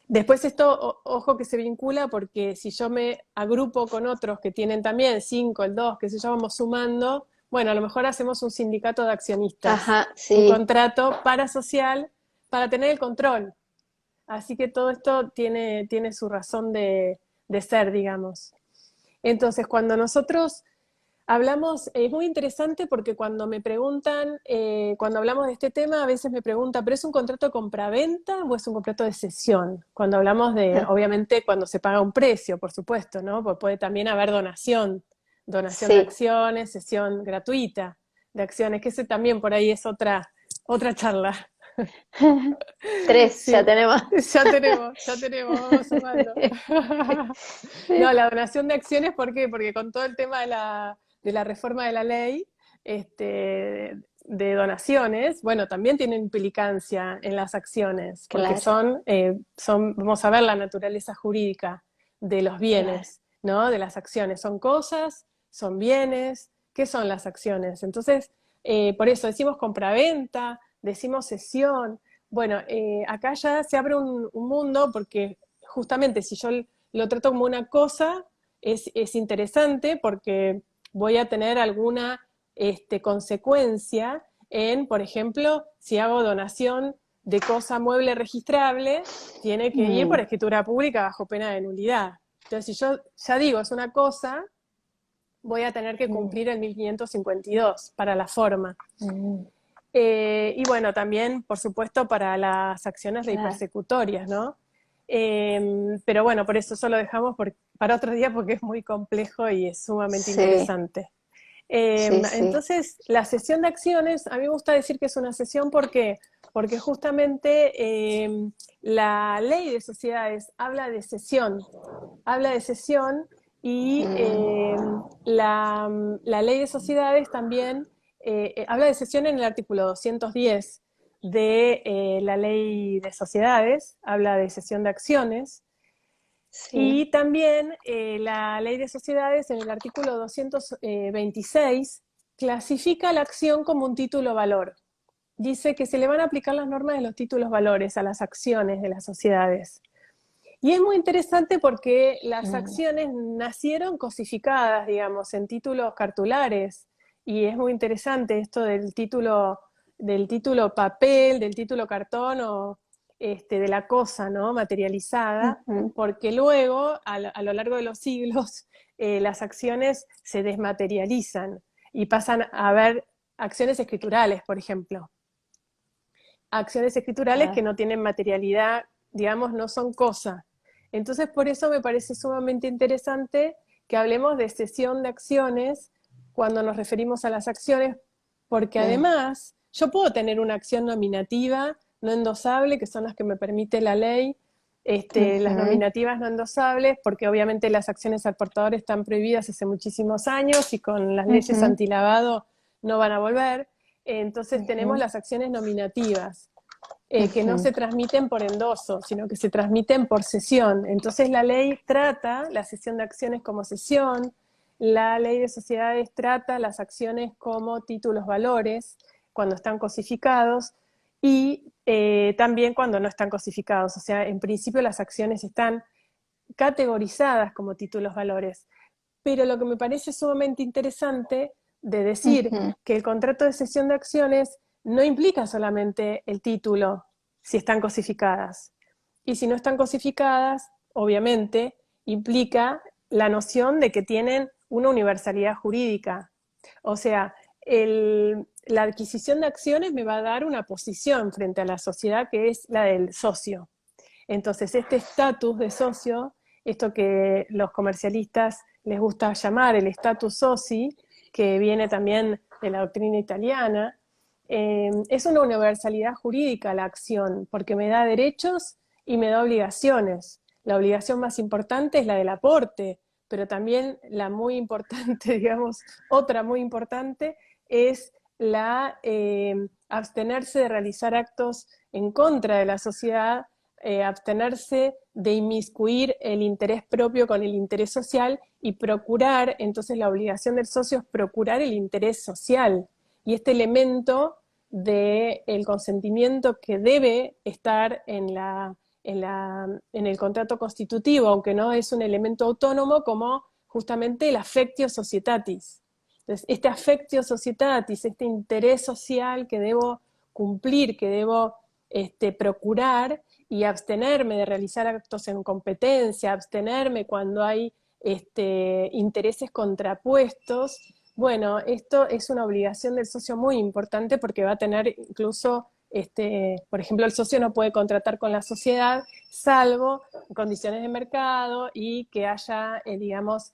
Después esto, ojo que se vincula porque si yo me agrupo con otros que tienen también 5, el 2, que se yo, vamos sumando, bueno, a lo mejor hacemos un sindicato de accionistas, Ajá, un sí. contrato parasocial para tener el control. Así que todo esto tiene su razón de ser, digamos. Entonces, cuando nosotros hablamos, es muy interesante porque cuando me preguntan, cuando hablamos de este tema, a veces me preguntan, ¿pero es un contrato de compraventa o es un contrato de cesión? Cuando hablamos de, obviamente, cuando se paga un precio, por supuesto, ¿no? Porque puede también haber donación de Sí. acciones, cesión gratuita de acciones, que ese también por ahí es otra charla. Tres, ya Sí, tenemos. vamos sumando. No, la donación de acciones, ¿por qué? Porque con todo el tema de la reforma de la ley de donaciones, bueno, también tienen implicancia en las acciones, porque Claro, vamos a ver la naturaleza jurídica de los claro. bienes, ¿no? De las acciones. Son cosas, son bienes, ¿qué son las acciones? Entonces, por eso decimos compraventa, decimos cesión. Bueno, acá ya se abre un mundo porque justamente si yo lo trato como una cosa, es interesante porque voy a tener alguna consecuencia en, por ejemplo, si hago donación de cosa mueble registrable, tiene que ir por Mm, escritura pública bajo pena de nulidad. Entonces, si yo ya digo es una cosa, voy a tener que mm, cumplir el 1552 para la forma. mm, Y bueno, también, por supuesto, para las acciones de claro. hipersecutorias, ¿no? Pero bueno, por eso lo dejamos para otro día porque es muy complejo y es sumamente Sí, interesante. sí, sí. Entonces, la sesión de acciones, a mí me gusta decir que es una sesión porque justamente la ley de sociedades habla de sesión y Mm, la ley de sociedades también habla de sesión en el artículo 210 de la ley de sociedades, habla de sesión de acciones, sí. y también la ley de sociedades en el artículo 226 clasifica la acción como un título valor. Dice que se le van a aplicar las normas de los títulos valores a las acciones de las sociedades. Y es muy interesante porque las Mm, acciones nacieron cosificadas, digamos, en títulos cartulares. Y es muy interesante esto del título papel, del título cartón o de la cosa, ¿no? Materializada, ujú. porque luego, a lo largo de los siglos, las acciones se desmaterializan y pasan a haber acciones escriturales, por ejemplo. Acciones escriturales que Claro. no tienen materialidad, digamos, no son cosa. Entonces, por eso me parece sumamente interesante que hablemos de cesión de acciones cuando nos referimos a las acciones, porque Mm, además yo puedo tener una acción nominativa, no endosable, que son las que me permite la ley, Las Ujú, nominativas no endosables, porque obviamente las acciones al portador están prohibidas hace muchísimos años y con las leyes ujú, antilavado no van a volver. Entonces tenemos ujú, las acciones nominativas, que no ujú, se transmiten por endoso, sino que se transmiten por cesión. Entonces la ley trata la cesión de acciones como cesión, la ley de sociedades trata las acciones como títulos valores cuando están cosificados y también cuando no están cosificados. O sea, en principio las acciones están categorizadas como títulos valores. Pero lo que me parece sumamente interesante de decir ujú. que el contrato de cesión de acciones no implica solamente el título si están cosificadas. Y si no están cosificadas, obviamente, implica la noción de que tienen una universalidad jurídica. O sea, la adquisición de acciones me va a dar una posición frente a la sociedad que es la del socio. Entonces, este estatus de socio, esto que los comercialistas les gusta llamar el estatus soci, que viene también de la doctrina italiana, es una universalidad jurídica la acción, porque me da derechos y me da obligaciones. La obligación más importante es la del aporte, pero también la muy importante, digamos, otra muy importante es la abstenerse de realizar actos en contra de la sociedad, abstenerse de inmiscuir el interés propio con el interés social y procurar, entonces la obligación del socio es procurar el interés social. Y este elemento del consentimiento que debe estar en el contrato constitutivo, aunque no es un elemento autónomo, como justamente el affectio societatis. Entonces, este affectio societatis, este interés social que debo cumplir, que debo procurar, y abstenerme de realizar actos en competencia, abstenerme cuando hay intereses contrapuestos. Bueno, esto es una obligación del socio muy importante porque va a tener incluso, por ejemplo, el socio no puede contratar con la sociedad salvo en condiciones de mercado y que haya, digamos,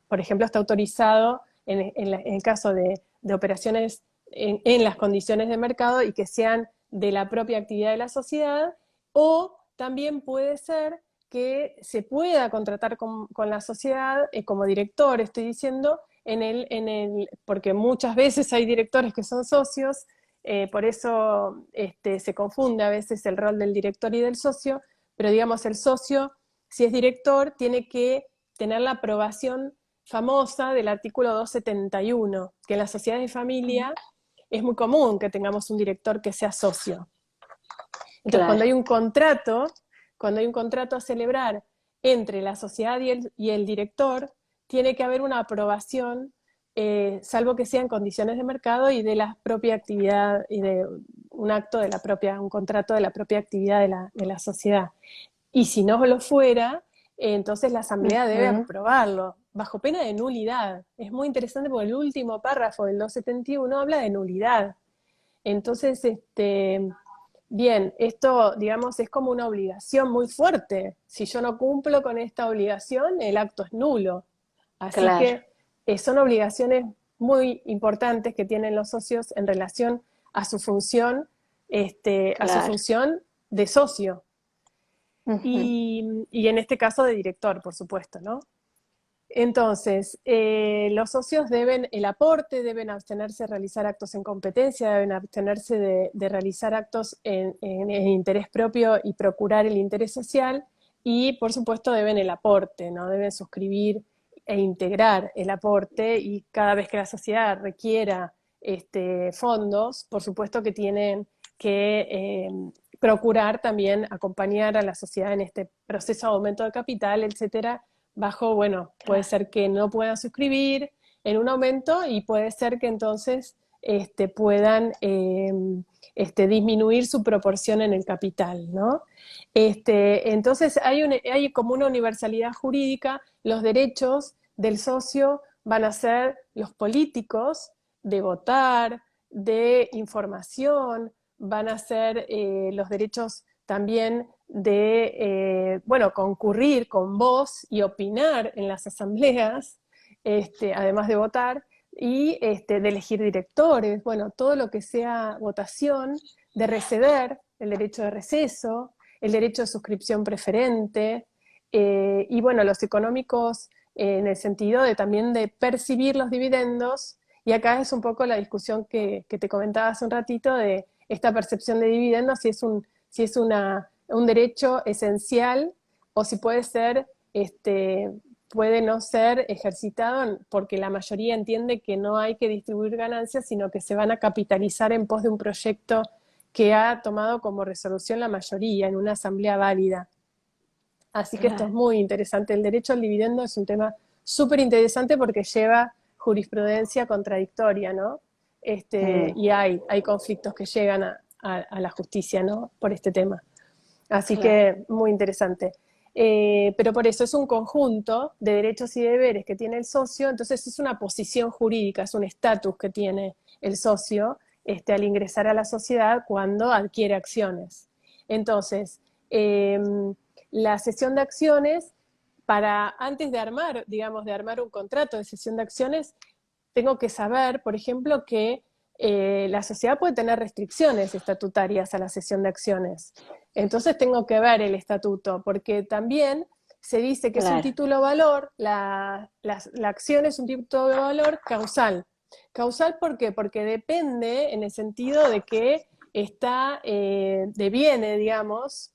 por ejemplo, está autorizado en el caso de operaciones en las condiciones de mercado y que sean de la propia actividad de la sociedad, o también puede ser que se pueda contratar con la sociedad como director, estoy diciendo, porque muchas veces hay directores que son socios, por eso se confunde a veces el rol del director y del socio, pero digamos el socio, si es director, tiene que tener la aprobación famosa del artículo 271, que en las sociedades de familia es muy común que tengamos un director que sea socio. Entonces, Claro. cuando hay un contrato a celebrar entre la sociedad y el director, tiene que haber una aprobación, salvo que sea en condiciones de mercado y de la propia actividad y de un acto de la propia, un contrato de la propia actividad de la sociedad. Y si no lo fuera, entonces la asamblea debe Ujú, aprobarlo, bajo pena de nulidad. Es muy interesante porque el último párrafo del 271 habla de nulidad. Entonces, bien, esto, digamos, es como una obligación muy fuerte. Si yo no cumplo con esta obligación, el acto es nulo. Así claro, que son obligaciones muy importantes que tienen los socios en relación a su función, a su claro. función de socio. Ujú, Y en este caso de director, por supuesto, ¿no? Entonces, los socios deben, el aporte, deben abstenerse de realizar actos en competencia, deben abstenerse de realizar actos en interés propio y procurar el interés social, y por supuesto deben el aporte, ¿no? Deben suscribir e integrar el aporte, y cada vez que la sociedad requiera fondos, por supuesto que tienen que procurar también acompañar a la sociedad en este proceso de aumento de capital, etcétera, bajo, bueno, puede claro, ser que no puedan suscribir en un aumento y puede ser que entonces puedan disminuir su proporción en el capital, ¿no? Entonces hay como una universalidad jurídica, los derechos del socio van a ser los políticos de votar, de información, van a ser los derechos también bueno, concurrir con voz y opinar en las asambleas, además de votar, y de elegir directores, bueno, todo lo que sea votación, de receder, el derecho de receso, el derecho de suscripción preferente, y bueno, los económicos en el sentido de también de percibir los dividendos, y acá es un poco la discusión que te comentaba hace un ratito de esta percepción de dividendos, si es un derecho esencial o si puede ser, puede no ser ejercitado porque la mayoría entiende que no hay que distribuir ganancias, sino que se van a capitalizar en pos de un proyecto que ha tomado como resolución la mayoría en una asamblea válida. Así que esto es Claro. muy interesante. El derecho al dividendo es un tema súper interesante porque lleva jurisprudencia contradictoria, ¿no? Mm, Y hay conflictos que llegan a la justicia, ¿no? Por este tema. Así claro. que muy interesante. Pero por eso es un conjunto de derechos y deberes que tiene el socio, entonces es una posición jurídica, es un estatus que tiene el socio al ingresar a la sociedad cuando adquiere acciones. Entonces, eh, la cesión de acciones, antes de armar, digamos, de armar un contrato de cesión de acciones, tengo que saber, por ejemplo, que la sociedad puede tener restricciones estatutarias a la cesión de acciones. Entonces tengo que ver el estatuto, porque también se dice que es un Claro. título valor, la acción es un título de valor causal. ¿Causal por qué? Porque depende en el sentido de que deviene, digamos,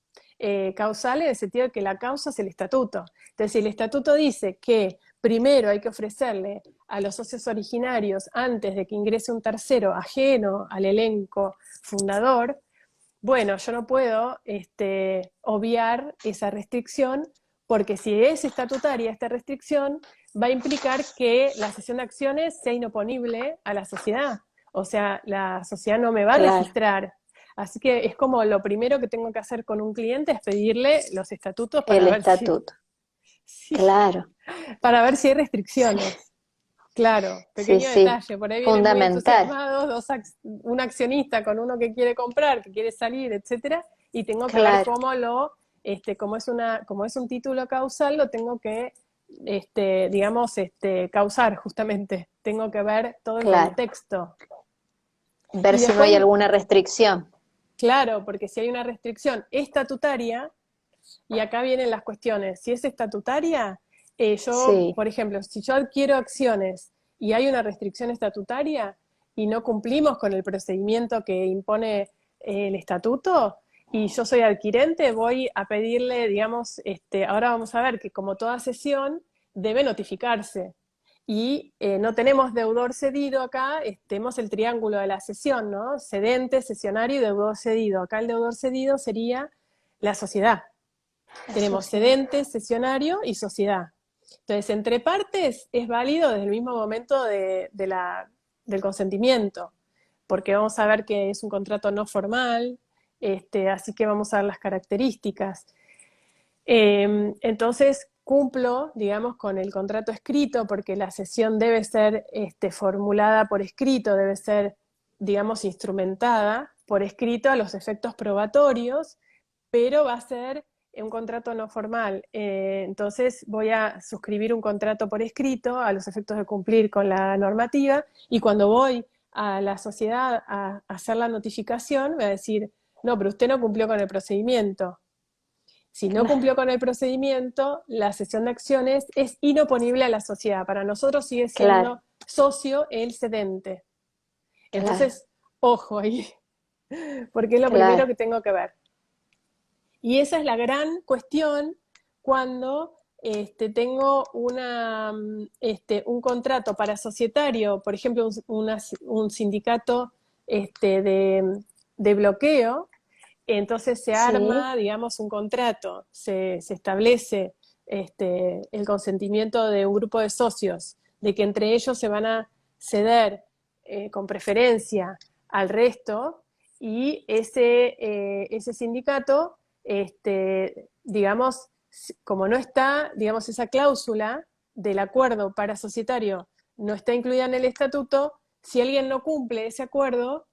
causal en el sentido de que la causa es el estatuto. Entonces, si el estatuto dice que primero hay que ofrecerle a los socios originarios antes de que ingrese un tercero ajeno al elenco fundador, bueno, yo no puedo obviar esa restricción porque si es estatutaria esta restricción, va a implicar que la cesión de acciones sea inoponible a la sociedad. O sea, la sociedad no me va a Claro. registrar. Así que es como lo primero que tengo que hacer con un cliente es pedirle los estatutos El para ver si, estatuto. si Claro. para ver si hay Sí, restricciones. Claro, sí, pequeño sí. detalle, por ahí vienen muy Fundamental. entusiasmados, un accionista con uno que quiere comprar, que quiere salir, etcétera, y tengo que ver Claro, cómo como es un título causal, lo tengo que, digamos, causar justamente. Tengo que ver todo el claro. contexto. Ver Y si no hay después, alguna restricción. claro, porque si hay una restricción estatutaria, y acá vienen las cuestiones. Si es estatutaria, yo, Sí, por ejemplo, si yo adquiero acciones y hay una restricción estatutaria y no cumplimos con el procedimiento que impone el estatuto, y yo soy adquirente, voy a pedirle, digamos, ahora vamos a ver que como toda cesión debe notificarse. Y no tenemos deudor cedido acá, tenemos el triángulo de la cesión, ¿no? Cedente, cesionario y deudor cedido. Acá el deudor cedido sería la sociedad. la Tenemos sociedad. cedente, cesionario y sociedad. Entonces, entre partes es válido desde el mismo momento del consentimiento, porque vamos a ver que es un contrato no formal, así que vamos a ver las características. Entonces, cumplo, digamos, con el contrato escrito, porque la cesión debe ser formulada por escrito, debe ser, digamos, instrumentada por escrito a los efectos probatorios, pero va a ser un contrato no formal. Entonces voy a suscribir un contrato por escrito a los efectos de cumplir con la normativa y cuando voy a la sociedad a hacer la notificación, me va a decir, no, pero usted no cumplió con el procedimiento. Si no Claro, cumplió con el procedimiento, la cesión de acciones es inoponible a la sociedad. Para nosotros sigue claro, siendo socio el cedente. claro, Entonces, ojo ahí, porque es lo primero claro. que tengo que ver. Y esa es la gran cuestión cuando tengo un contrato para societario, por ejemplo, un sindicato de bloqueo, entonces se Sí, arma, digamos, un contrato, se establece el consentimiento de un grupo de socios, de que entre ellos se van a ceder con preferencia al resto, y ese sindicato, digamos, como no está, digamos, esa cláusula del acuerdo para societario no está incluida en el estatuto, si alguien no cumple ese acuerdo,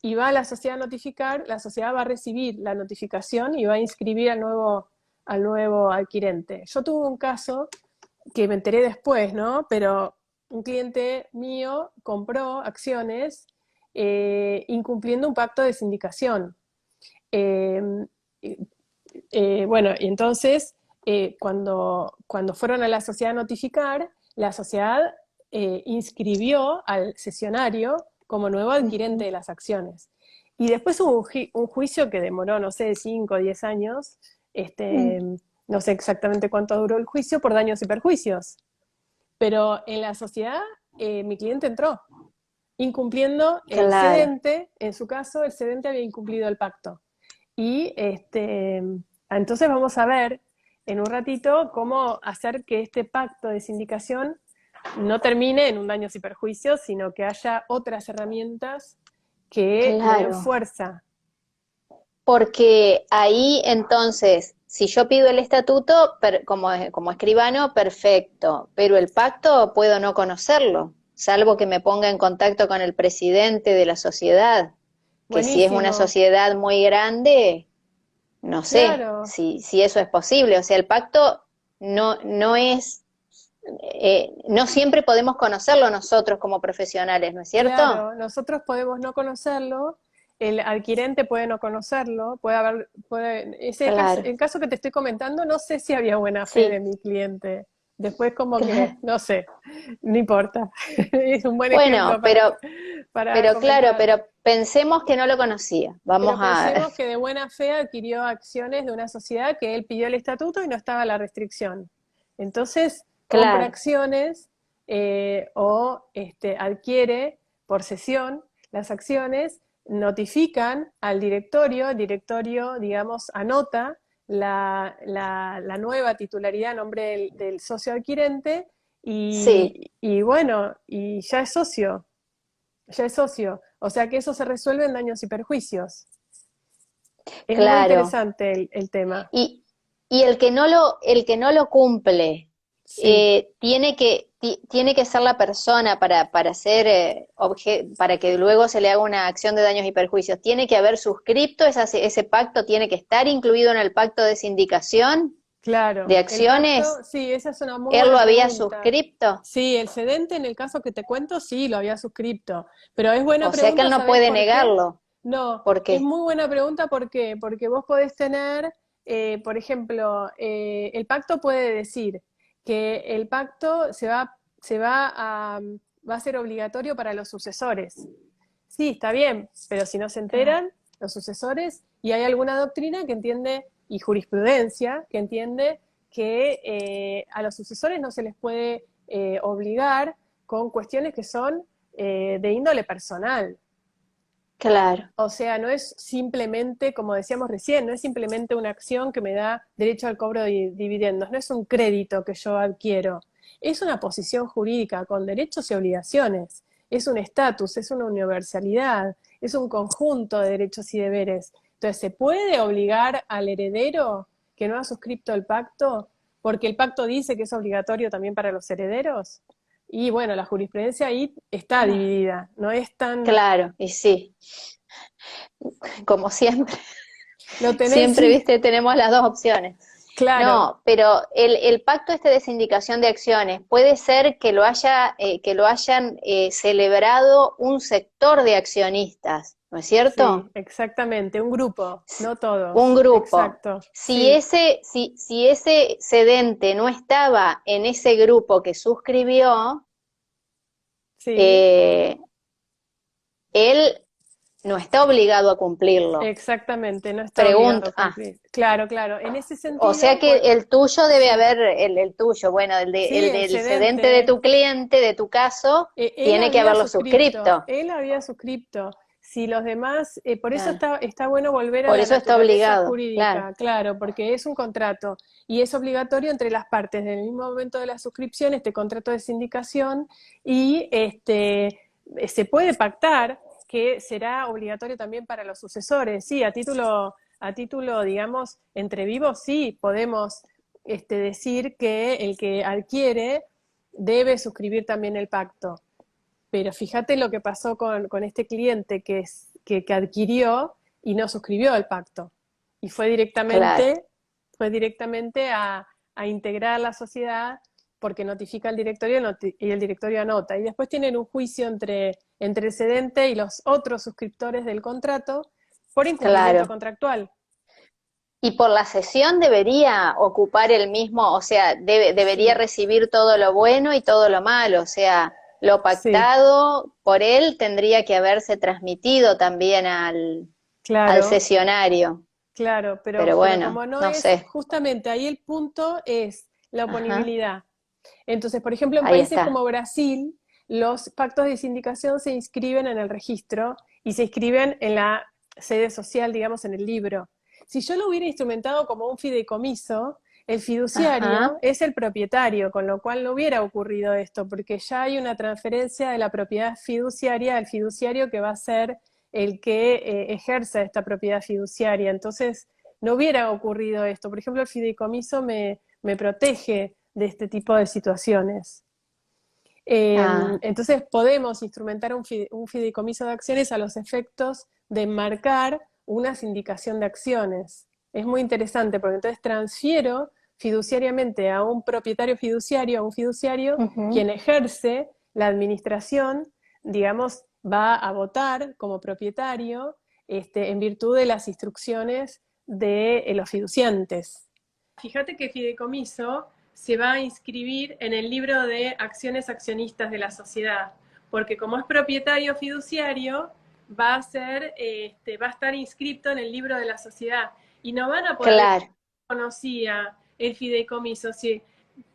y va a la sociedad a notificar, la sociedad va a recibir la notificación y va a inscribir al nuevo adquirente. Yo tuve un caso que me enteré después, ¿no? Pero un cliente mío compró acciones incumpliendo un pacto de sindicación. Eh, Bueno, y entonces, cuando fueron a la sociedad a notificar, la sociedad inscribió al cesionario como nuevo adquirente Ujú. de las acciones. Y después hubo un juicio que demoró, no sé, 5 o 10 años, Mm. este, no sé exactamente cuánto duró el juicio, por daños y perjuicios. Pero en la sociedad, mi cliente entró, incumpliendo el Claro. cedente, en su caso, el cedente había incumplido el pacto. Y entonces vamos a ver en un ratito cómo hacer que este pacto de sindicación no termine en un daños y perjuicios, sino que haya otras herramientas que le den Claro. fuerza. Porque ahí entonces, si yo pido el estatuto como escribano, perfecto, pero el pacto puedo no conocerlo, salvo que me ponga en contacto con el presidente de la sociedad, que si es una Buenísimo, sociedad muy grande, no sé claro, si eso es posible. O sea, el pacto no es, no siempre podemos conocerlo nosotros como profesionales, ¿no es cierto? claro. Nosotros podemos no conocerlo, el adquirente puede no conocerlo, puede haber, ese caso, Claro, el caso que te estoy comentando, no sé si había buena fe de sí, mi cliente. Después como que, claro. no sé, no importa. Es un buen ejemplo Bueno, para pero claro, comentar. pero pensemos que no lo conocía. Vamos Pero a, pensemos que de buena fe adquirió acciones de una sociedad que él pidió el estatuto y no estaba la restricción. Entonces, compra claro, acciones o adquiere por cesión las acciones, notifican al directorio, el directorio, digamos, anota la nueva titularidad a nombre del socio adquirente sí, y bueno, y ya es socio. O sea que eso se resuelve en daños y perjuicios. Es muy claro. interesante el tema. Y, y el que no lo cumple, Sí, tiene que ser la persona para ser, para que luego se le haga una acción de daños y perjuicios. Tiene que haber suscripto ese pacto, tiene que estar incluido en el pacto de sindicación de claro. El acciones. pacto, sí, esa es una muy ¿Él lo buena había pregunta. suscripto? Sí, el cedente en el caso que te cuento, sí, lo había suscripto. Pero es buena O sea que pregunta, él no ¿sabés puede por qué? negarlo. No, ¿Por es qué? muy buena pregunta, ¿por qué? Porque vos podés tener, por ejemplo, el pacto puede decir que el pacto se va va a ser obligatorio para los sucesores. Sí, está bien, pero si no se Claro, enteran los sucesores y hay alguna doctrina que entiende, y jurisprudencia, que entiende que a los sucesores no se les puede obligar con cuestiones que son de índole personal. claro, O sea, no es simplemente, como decíamos recién, no es simplemente una acción que me da derecho al cobro de dividendos, no es un crédito que yo adquiero, es una posición jurídica con derechos y obligaciones, es un estatus, es una universalidad, es un conjunto de derechos y deberes. Entonces, ¿se puede obligar al heredero que no ha suscrito el pacto porque el pacto dice que es obligatorio también para los herederos? Y bueno, la jurisprudencia ahí está claro, dividida, no es tan... claro, y sí, como siempre, Lo tenés, siempre, sí, viste, tenemos las dos opciones. claro, No, pero el pacto este de sindicación de acciones puede ser que lo hayan celebrado un sector de accionistas, ¿no es cierto? sí, exactamente, un grupo, no Un todos, grupo. exacto, sí, Si ese cedente no estaba en ese grupo que suscribió, sí, eh, él no está obligado a cumplirlo. exactamente, no está obligado Pregunta, a cumplir. Claro, claro, en ese o sea sentido, que el tuyo debe sí, haber, el tuyo, bueno, sí, el el del cedente de cedente, tu cliente, de tu caso, tiene que haberlo suscripto. él había suscripto. Si los demás, por eso Claro. está bueno volver a Por la eso está naturaleza obligado, claro. jurídica, claro, porque es un contrato y es obligatorio entre las partes. Desde el mismo momento de la suscripción, este contrato de sindicación y se puede pactar que será obligatorio también para los sucesores. Sí, a título, digamos, entre vivos, sí, podemos decir que el que adquiere debe suscribir también el pacto. Pero fíjate lo que pasó con este cliente que adquirió y no suscribió el pacto. Y Claro. fue directamente a integrar la sociedad porque notifica al directorio y el directorio anota. Y después tienen un juicio entre el cedente y los otros suscriptores del contrato por incumplimiento Claro. contractual. Y por la sesión debería ocupar el mismo, o sea, debería Sí, recibir todo lo bueno y todo lo malo, o sea, lo sí, pactado por él tendría que haberse transmitido también al claro. sesionario, Claro, pero pero bueno, como no no es, sé, justamente ahí el punto es la ajá, oponibilidad. Entonces, por ejemplo, en ahí países está, como Brasil, los pactos de sindicación se inscriben en el registro y se inscriben en la sede social, digamos, en el libro. Si yo lo hubiera instrumentado como un fideicomiso, el fiduciario ajá, es el propietario, con lo cual no hubiera ocurrido esto, porque ya hay una transferencia de la propiedad fiduciaria al fiduciario que va a ser el que ejerza esta propiedad fiduciaria. Entonces, no hubiera ocurrido esto. Por ejemplo, el fideicomiso me protege de este tipo de situaciones. ah, Entonces podemos instrumentar un fideicomiso de acciones a los efectos de marcar una sindicación de acciones. Es muy interesante porque entonces transfiero fiduciariamente a un propietario fiduciario, a un fiduciario, ujú, quien ejerce la administración, digamos, va a votar como propietario en virtud de las instrucciones de los fiduciantes. Fíjate que fideicomiso se va a inscribir en el libro de acciones accionistas de la sociedad, porque como es propietario fiduciario, va a estar inscrito en el libro de la sociedad y no van a poder decir claro, que no conocía el fideicomiso. Si,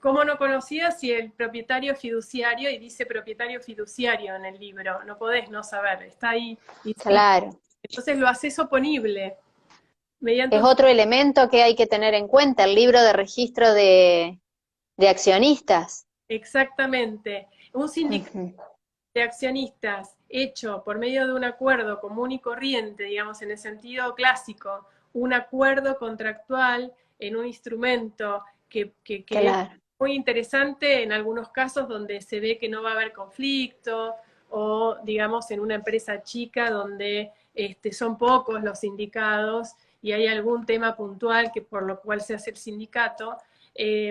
¿cómo no conocía si el propietario fiduciario y dice propietario fiduciario en el libro? No podés no saber, está ahí inscrito. claro. Entonces lo haces oponible mediante Es un... otro elemento que hay que tener en cuenta, el libro de registro de accionistas. Exactamente. Un sindicato Ujú, de accionistas hecho por medio de un acuerdo común y corriente, digamos, en el sentido clásico, un acuerdo contractual en un instrumento que es claro, muy interesante en algunos casos donde se ve que no va a haber conflicto o, digamos, en una empresa chica donde son pocos los sindicados y hay algún tema puntual que por lo cual se hace el sindicato.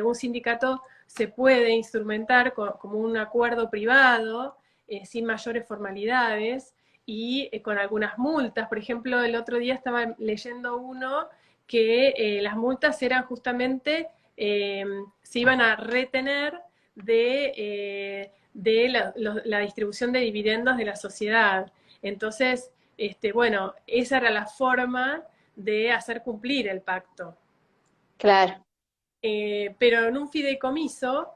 Un sindicato se puede instrumentar como un acuerdo privado sin mayores formalidades y con algunas multas. Por ejemplo, el otro día estaba leyendo uno que las multas eran justamente, se iban a retener de la distribución de dividendos de la sociedad. Entonces, bueno, esa era la forma de hacer cumplir el pacto. claro, Pero en un fideicomiso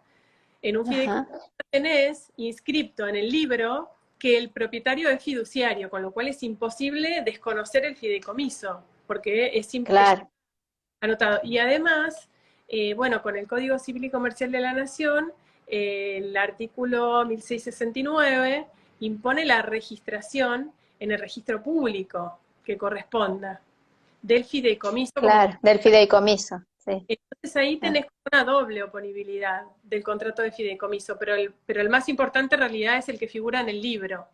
ajá, tenés inscripto en el libro que el propietario es fiduciario, con lo cual es imposible desconocer el fideicomiso, porque es claro, anotado. Y además, bueno, con el Código Civil y Comercial de la Nación, el artículo 1669 impone la registración en el registro público que corresponda del fideicomiso como... claro, del fideicomiso, sí, Entonces ahí ah, tenés una doble oponibilidad del contrato de fideicomiso, pero el más importante en realidad es el que figura en el libro,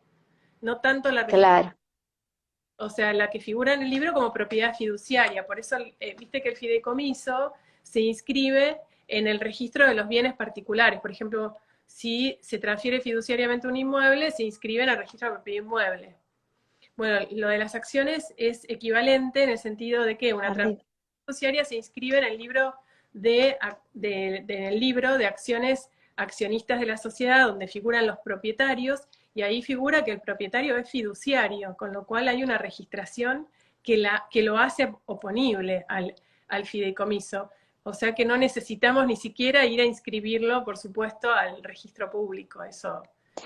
no tanto la registración, claro, o sea, la que figura en el libro como propiedad fiduciaria. Por eso, viste que el fideicomiso se inscribe en el registro de los bienes particulares. Por ejemplo, si se transfiere fiduciariamente un inmueble, se inscribe en el registro de propiedad inmueble. Bueno, lo de las acciones es equivalente en el sentido de que una arriba, transferencia fiduciaria se inscribe en el libro el libro de acciones accionistas de la sociedad, donde figuran los propietarios, y ahí figura que el propietario es fiduciario, con lo cual hay una registración que lo hace oponible al fideicomiso. O sea que no necesitamos ni siquiera ir a inscribirlo, por supuesto, al registro público. Eso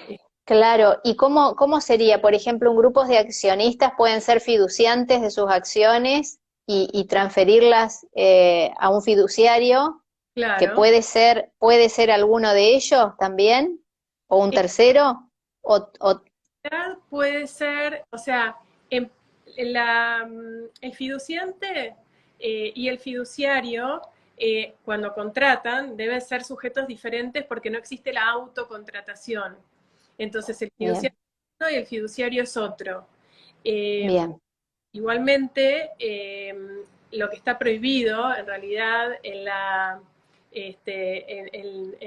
es... claro. ¿Y cómo sería? Por ejemplo, un grupo de accionistas pueden ser fiduciantes de sus acciones y transferirlas a un fiduciario, que Claro. puede ser alguno de ellos también, o un tercero, o Puede ser, o sea, en- el fiduciante y el fiduciario, cuando contratan, deben ser sujetos diferentes porque no existe la autocontratación. Entonces, el bien, fiduciario es uno y el fiduciario es otro. Eh, bien, Igualmente, lo que está prohibido, en realidad, en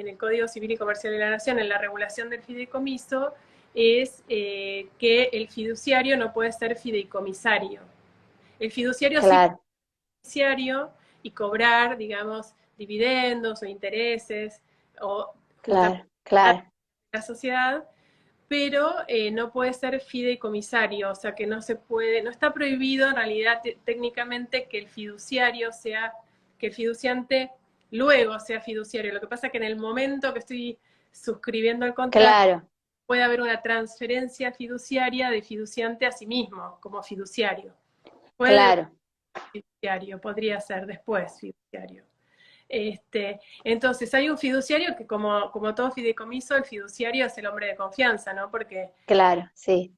el Código Civil y Comercial de la Nación, en la regulación del fideicomiso, es que el fiduciario no puede ser fideicomisario. El fiduciario sí claro, beneficiario y cobrar, digamos, dividendos o intereses o claro, justamente claro, la sociedad, pero no puede ser fideicomisario, o sea que no se puede, no está prohibido en realidad técnicamente que el fiduciario sea, que el fiduciante luego sea fiduciario. Lo que pasa es que en el momento que estoy suscribiendo el contrato, claro, puede haber una transferencia fiduciaria de fiduciante a sí mismo, como fiduciario. Puede claro, fiduciario, podría ser después fiduciario. Entonces hay un fiduciario que como todo fideicomiso, el fiduciario es el hombre de confianza, ¿no? Porque claro, sí,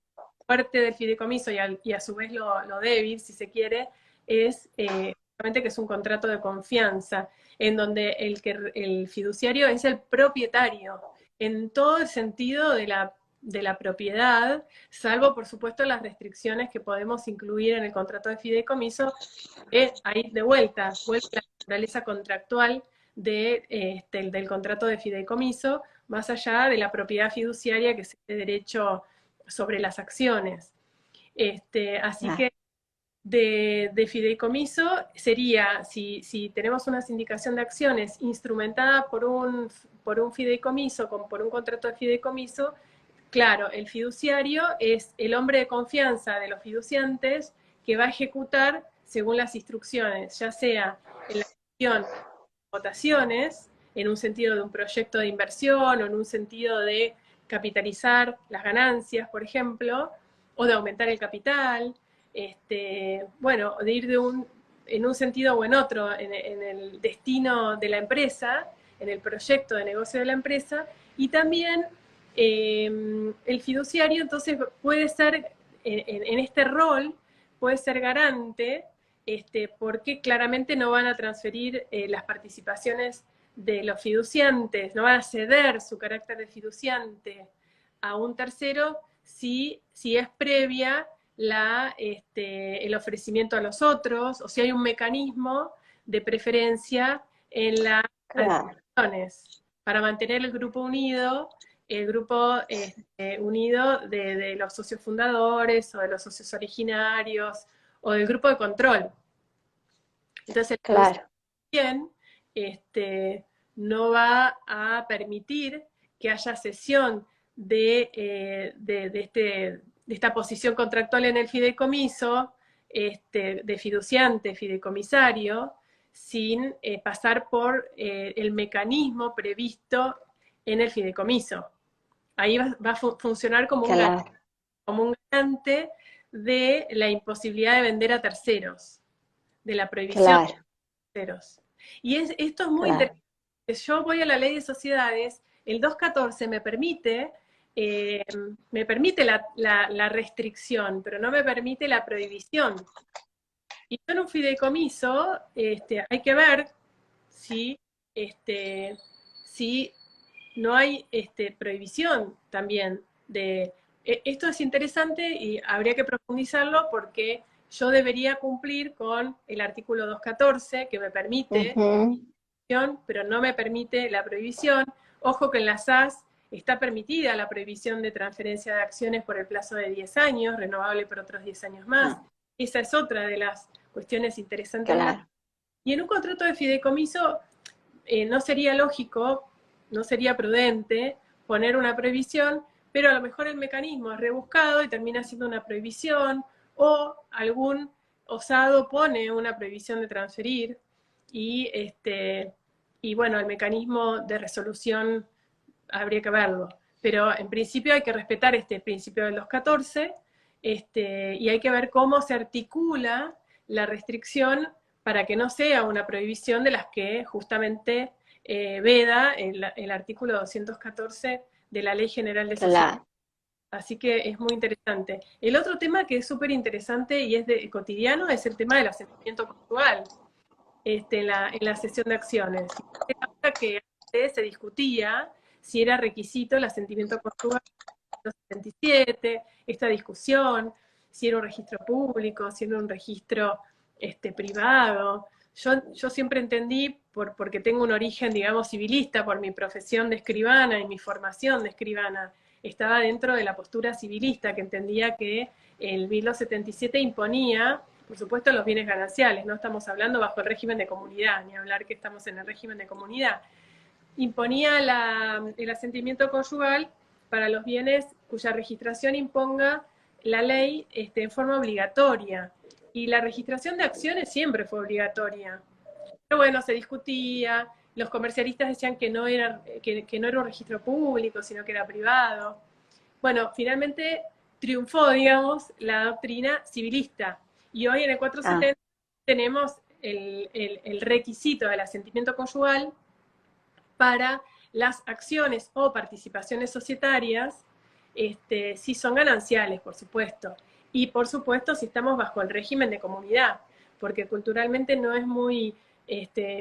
parte del fideicomiso y a su vez lo débil, si se quiere, es justamente que es un contrato de confianza, en donde el fiduciario es el propietario, en todo el sentido de la propiedad, salvo por supuesto las restricciones que podemos incluir en el contrato de fideicomiso, ahí de vuelta la naturaleza contractual del contrato de fideicomiso, más allá de la propiedad fiduciaria que es el derecho sobre las acciones. Así claro, que de fideicomiso sería, si tenemos una sindicación de acciones instrumentada por un fideicomiso, por un contrato de fideicomiso, claro, el fiduciario es el hombre de confianza de los fiduciantes que va a ejecutar según las instrucciones, ya sea en la gestión de votaciones, en un sentido de un proyecto de inversión o en un sentido de capitalizar las ganancias, por ejemplo, o de aumentar el capital, bueno, de ir en un sentido o en otro, en el destino de la empresa, en el proyecto de negocio de la empresa, y también el fiduciario entonces puede ser, en este rol, puede ser garante, porque claramente no van a transferir las participaciones de los fiduciantes, no van a ceder su carácter de fiduciante a un tercero si es previa el ofrecimiento a los otros, o si hay un mecanismo de preferencia en las claro, adquisiciones para mantener el grupo unido de los socios fundadores o de los socios originarios o del grupo de control. Entonces, el claro, bien no va a permitir que haya cesión de esta posición contractual en el fideicomiso, de fiduciante, fideicomisario, sin pasar por el mecanismo previsto en el fideicomiso. Ahí va a funcionar claro, como un garante de la imposibilidad de vender a terceros, de la prohibición claro, de terceros. Y esto es muy claro, interesante. Yo voy a la ley de sociedades, el 214 eh, me permite la restricción, pero no me permite la prohibición. Y en un fideicomiso hay que ver si, este, si no hay prohibición también de... Esto es interesante y habría que profundizarlo porque yo debería cumplir con el artículo 214 que me permite, ujú, pero no me permite la prohibición. Ojo que en la SAS está permitida la prohibición de transferencia de acciones por el plazo de 10 años, renovable por otros 10 años más. ah, Esa es otra de las cuestiones interesantes de la... claro, Y en un contrato de fideicomiso no sería lógico, no sería prudente poner una prohibición, pero a lo mejor el mecanismo es rebuscado y termina siendo una prohibición, o algún osado pone una prohibición de transferir y, y bueno, el mecanismo de resolución habría que verlo. Pero en principio hay que respetar este principio de los 14 y hay que ver cómo se articula la restricción para que no sea una prohibición de las que justamente veda el artículo 214 de la Ley General de Sociedades. claro, Así que es muy interesante. El otro tema que es súper interesante y es de cotidiano es el tema del asentimiento conyugal en la sesión de acciones. Que antes se discutía si era requisito el asentimiento conyugal 77, esta discusión, si era un registro público, si era un registro privado. Yo siempre entendí, porque tengo un origen, digamos, civilista, por mi profesión de escribana y mi formación de escribana, estaba dentro de la postura civilista, que entendía que el 1277 imponía por supuesto, los bienes gananciales, no estamos hablando bajo el régimen de comunidad, ni hablar que estamos en el régimen de comunidad. Imponía el asentimiento conyugal para los bienes cuya registración imponga la ley en forma obligatoria. Y la registración de acciones siempre fue obligatoria. Pero bueno, se discutía, los comercialistas decían que no era un registro público, sino que era privado. Bueno, finalmente triunfó, digamos, la doctrina civilista. Y hoy en el 470 tenemos el requisito del asentimiento conyugal para las acciones o participaciones societarias, si son gananciales, por supuesto. Y por supuesto, si estamos bajo el régimen de comunidad, porque culturalmente no es muy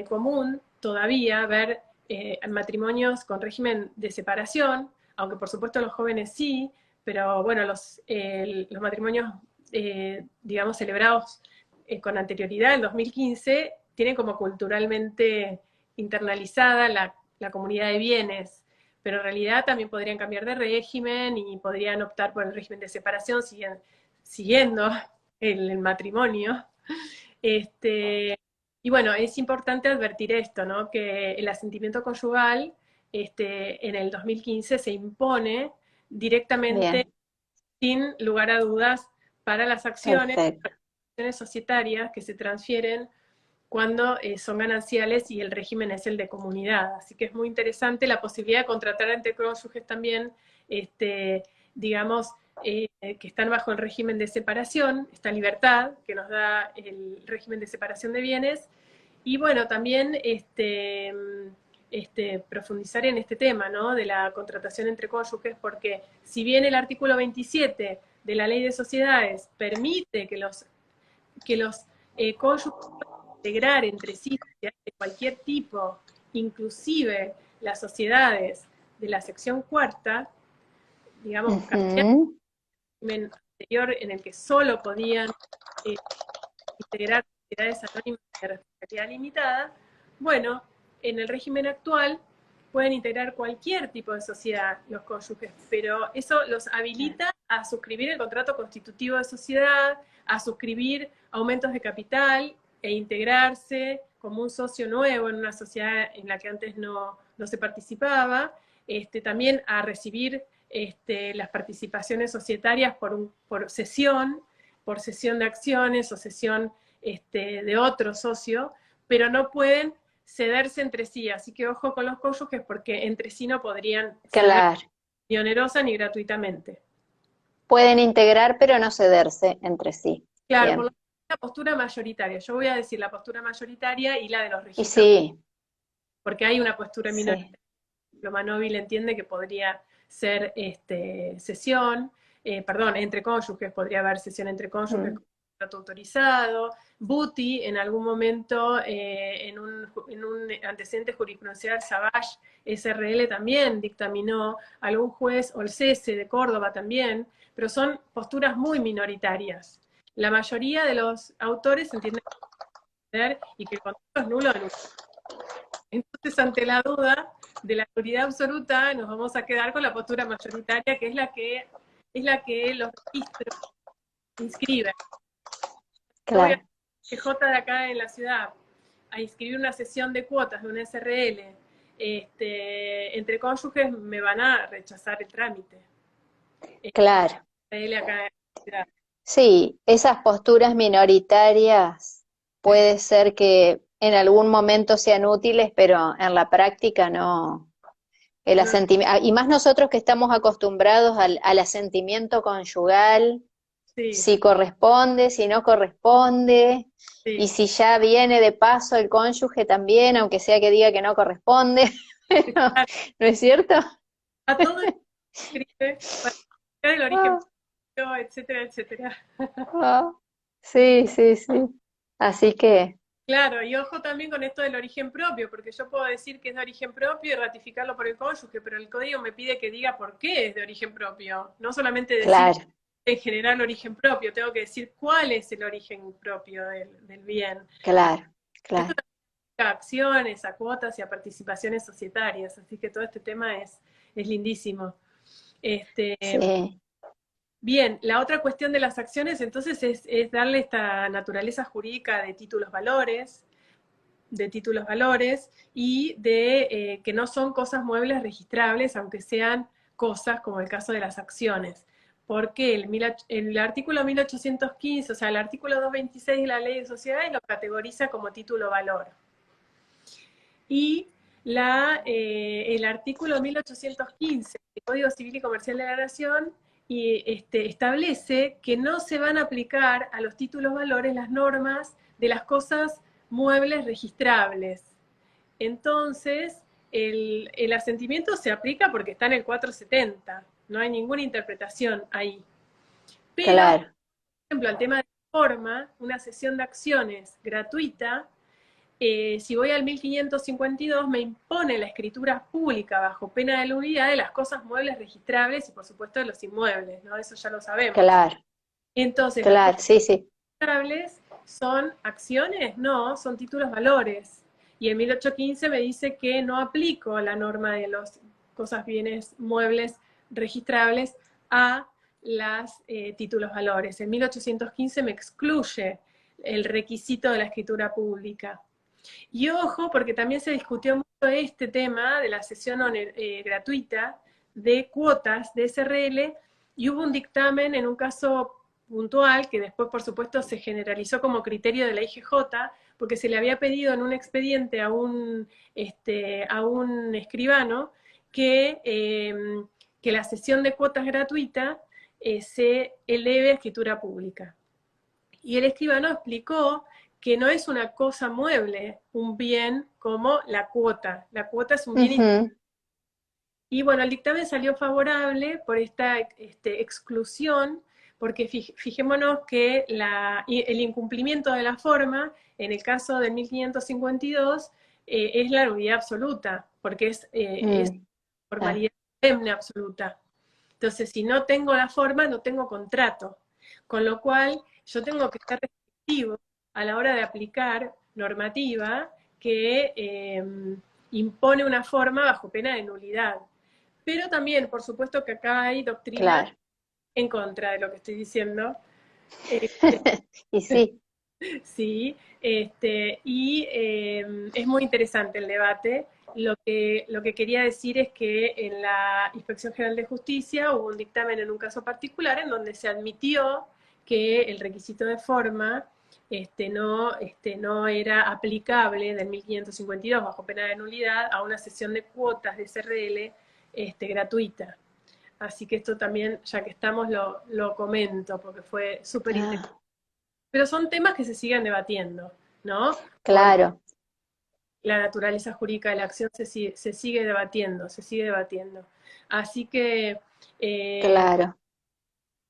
común todavía ver matrimonios con régimen de separación, aunque por supuesto los jóvenes sí, pero bueno, los matrimonios, digamos, celebrados con anterioridad, en 2015, tienen como culturalmente internalizada la comunidad de bienes, pero en realidad también podrían cambiar de régimen y podrían optar por el régimen de separación siguiendo el matrimonio. Y bueno, es importante advertir esto, ¿no? Que el asentimiento conyugal en el 2015 se impone directamente, bien, sin lugar a dudas, para las acciones perfecto. societarias que se transfieren cuando son gananciales y el régimen es el de comunidad. Así que es muy interesante la posibilidad de contratar entre cónyuges también, digamos, que están bajo el régimen de separación, esta libertad que nos da el régimen de separación de bienes. Y bueno, también profundizar en este tema, ¿no? De la contratación entre cónyuges, porque si bien el artículo 27 de la Ley de Sociedades permite que los cónyuges integrar entre sí de cualquier tipo, inclusive las sociedades de la sección cuarta, digamos, régimen anterior en el que solo podían integrar sociedades anónimas de responsabilidad limitada, bueno, en el régimen actual pueden integrar cualquier tipo de sociedad los cónyuges, pero eso los habilita a suscribir el contrato constitutivo de sociedad, a suscribir aumentos de capital e integrarse como un socio nuevo en una sociedad en la que antes no se participaba, también a recibir las participaciones societarias por cesión de acciones o cesión de otro socio, pero no pueden cederse entre sí, así que ojo con los cónyuges porque entre sí no podrían ceder Claro. ni onerosa ni gratuitamente. Pueden integrar, pero no cederse entre sí. Claro, por Bien. la postura mayoritaria, yo voy a decir la postura mayoritaria y la de los Y registros, sí, porque hay una postura sí. minoritaria. Manóvil entiende que podría ser cesión, perdón, entre cónyuges, podría haber cesión entre cónyuges con contrato autorizado. Buti, en algún momento, en un antecedente jurisprudencial, Savage SRL también dictaminó, algún juez, o el CESE de Córdoba también, pero son posturas muy minoritarias. La mayoría de los autores entienden y que el contrato es nulo. Entonces, ante la duda de la autoridad absoluta, nos vamos a quedar con la postura mayoritaria, que es la que los registros inscriben. Yo voy a Claro. J de acá en la ciudad a inscribir una sesión de cuotas de una SRL, entre cónyuges me van a rechazar el trámite. Claro. SRL acá en la ciudad. Sí, esas posturas minoritarias puede ser que en algún momento sean útiles, pero en la práctica no. El No, asentimiento, y más nosotros que estamos acostumbrados al asentimiento conyugal, sí, si corresponde, si no corresponde, y sí. si ya viene de paso el cónyuge también, aunque sea que diga que no corresponde, ¿no es cierto? A todo escribe para explicar el origen, Ah, etcétera, etcétera. ah. Sí, sí, sí. Así que, Claro, y ojo también con esto del origen propio, porque yo puedo decir que es de origen propio y ratificarlo por el cónyuge, pero el código me pide que diga por qué es de origen propio. No solamente decir claro, en general origen propio, tengo que decir cuál es el origen propio del bien. claro, Esto claro. también a acciones, a cuotas y a participaciones societarias, así que todo este tema es lindísimo. Este, Sí. Bien, la otra cuestión de las acciones entonces es darle esta naturaleza jurídica de títulos valores y de que no son cosas muebles registrables, aunque sean cosas como el caso de las acciones. Porque el artículo 1815, o sea, el artículo 226 de la Ley de Sociedades lo categoriza como título valor. Y el artículo 1815 del Código Civil y Comercial de la Nación establece que no se van a aplicar a los títulos valores las normas de las cosas muebles registrables. Entonces, el asentimiento se aplica porque está en el 470, no hay ninguna interpretación ahí. Pero, Claro, por ejemplo, al tema de forma, una sesión de acciones gratuita, si voy al 1552, me impone la escritura pública bajo pena de nulidad de las cosas muebles registrables y, por supuesto, de los inmuebles, ¿no? Eso ya lo sabemos. claro, Entonces, las claro, cosas sí, sí, registrables son acciones, no, son títulos valores. Y en 1815 me dice que no aplico la norma de las cosas bienes muebles registrables a las títulos valores. En 1815 me excluye el requisito de la escritura pública. Y ojo, porque también se discutió mucho este tema de la sesión gratuita de cuotas de SRL, y hubo un dictamen en un caso puntual, que después por supuesto se generalizó como criterio de la IGJ, porque se le había pedido en un expediente a un escribano que la sesión de cuotas gratuita se eleve a escritura pública. Y el escribano explicó que no es una cosa mueble, un bien como la cuota. La cuota es un bien. ujú, Y bueno, el dictamen salió favorable por esta exclusión, porque fijémonos que el incumplimiento de la forma, en el caso del 1552, es la nulidad absoluta, porque es claro, formalidad solemne absoluta. Entonces, si no tengo la forma, no tengo contrato. Con lo cual, yo tengo que estar restrictivo a la hora de aplicar normativa que impone una forma bajo pena de nulidad. Pero también, por supuesto, que acá hay doctrina claro. en contra de lo que estoy diciendo. Eh, Y sí, Sí, es muy interesante el debate. Lo que quería decir es que en la Inspección General de Justicia hubo un dictamen en un caso particular en donde se admitió que el requisito de forma no era aplicable del 1552 bajo pena de nulidad a una sesión de cuotas de SRL gratuita. Así que esto también, ya que estamos, lo comento porque fue súper interesante. ah, Pero son temas que se siguen debatiendo, ¿no? Porque claro, la naturaleza jurídica de la acción se sigue debatiendo, se sigue debatiendo. Así que claro. Acá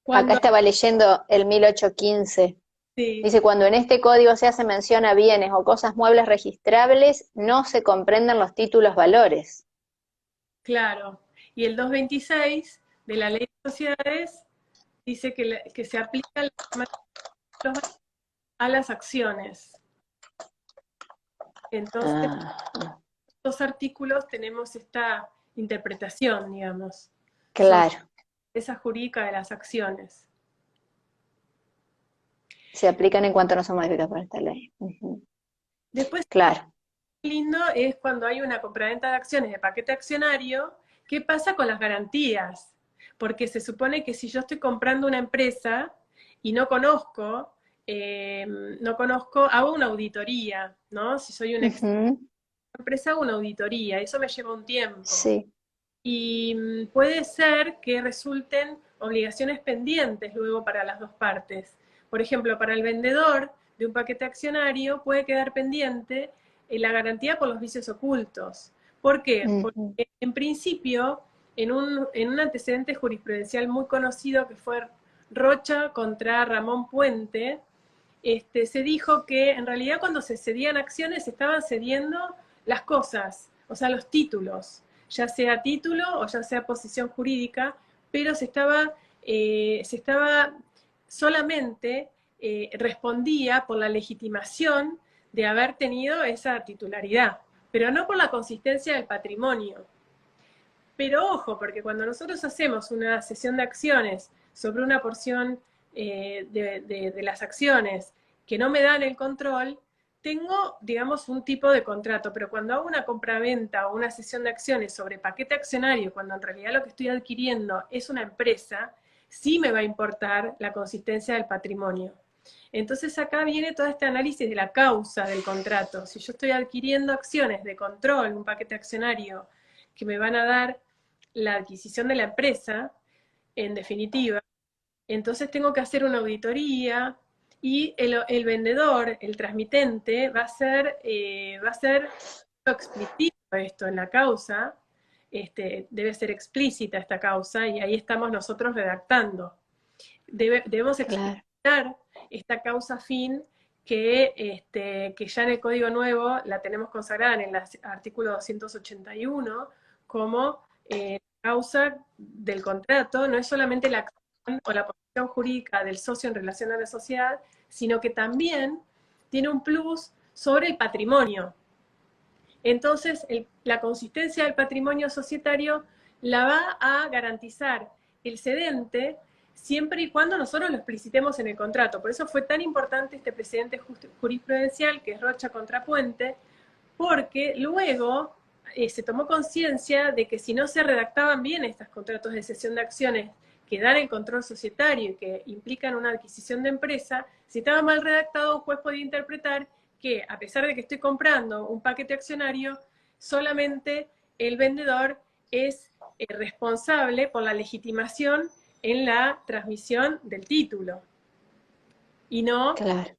cuando... estaba leyendo el 1815. Sí, Dice, cuando en este código se hace mención a bienes o cosas muebles registrables, no se comprenden los títulos valores. claro. Y el 226 de la Ley de Sociedades dice que se aplica la norma a las acciones. Entonces, Ah, estos artículos tenemos esta interpretación, digamos, sobre claro, esa jurídica de las acciones. se aplican en cuanto no son modificadas por esta ley. Ujú. Después, Claro. lindo es cuando hay una compraventa de acciones de paquete accionario, ¿qué pasa con las garantías? Porque se supone que si yo estoy comprando una empresa y no conozco, hago una auditoría, ¿no? Si soy una Ujú, empresa, hago una auditoría, eso me lleva un tiempo. sí. Y puede ser que resulten obligaciones pendientes luego para las dos partes. Por ejemplo, para el vendedor de un paquete accionario puede quedar pendiente la garantía por los vicios ocultos. ¿Por qué? Ujú, Porque en principio, en un antecedente jurisprudencial muy conocido que fue Rocha contra Ramón Puente, se dijo que en realidad cuando se cedían acciones se estaban cediendo las cosas, o sea, los títulos, ya sea título o ya sea posición jurídica, pero se estaba solamente respondía por la legitimación de haber tenido esa titularidad, pero no por la consistencia del patrimonio. Pero ojo, porque cuando nosotros hacemos una sesión de acciones sobre una porción de las acciones que no me dan el control, tengo, digamos, un tipo de contrato, pero cuando hago una compraventa o una cesión de acciones sobre paquete accionario, cuando en realidad lo que estoy adquiriendo es una empresa, sí me va a importar la consistencia del patrimonio. Entonces acá viene todo este análisis de la causa del contrato. Si yo estoy adquiriendo acciones de control, un paquete accionario que me van a dar la adquisición de la empresa, en definitiva, entonces tengo que hacer una auditoría y el vendedor, el transmitente, va a ser explícito esto en la causa, debe ser explícita esta causa y ahí estamos nosotros redactando. Debemos Claro, explicitar esta causa fin que ya en el Código Nuevo la tenemos consagrada en el artículo 281 como causa del contrato, no es solamente la acción o la posición jurídica del socio en relación a la sociedad, sino que también tiene un plus sobre el patrimonio. Entonces, la consistencia del patrimonio societario la va a garantizar el cedente siempre y cuando nosotros lo explicitemos en el contrato. Por eso fue tan importante este precedente jurisprudencial que es Rocha contra Puente, porque luego se tomó conciencia de que si no se redactaban bien estos contratos de cesión de acciones que dan el control societario y que implican una adquisición de empresa, si estaba mal redactado, un juez podía interpretar que, a pesar de que estoy comprando un paquete accionario, solamente el vendedor es responsable por la legitimación en la transmisión del título y no claro,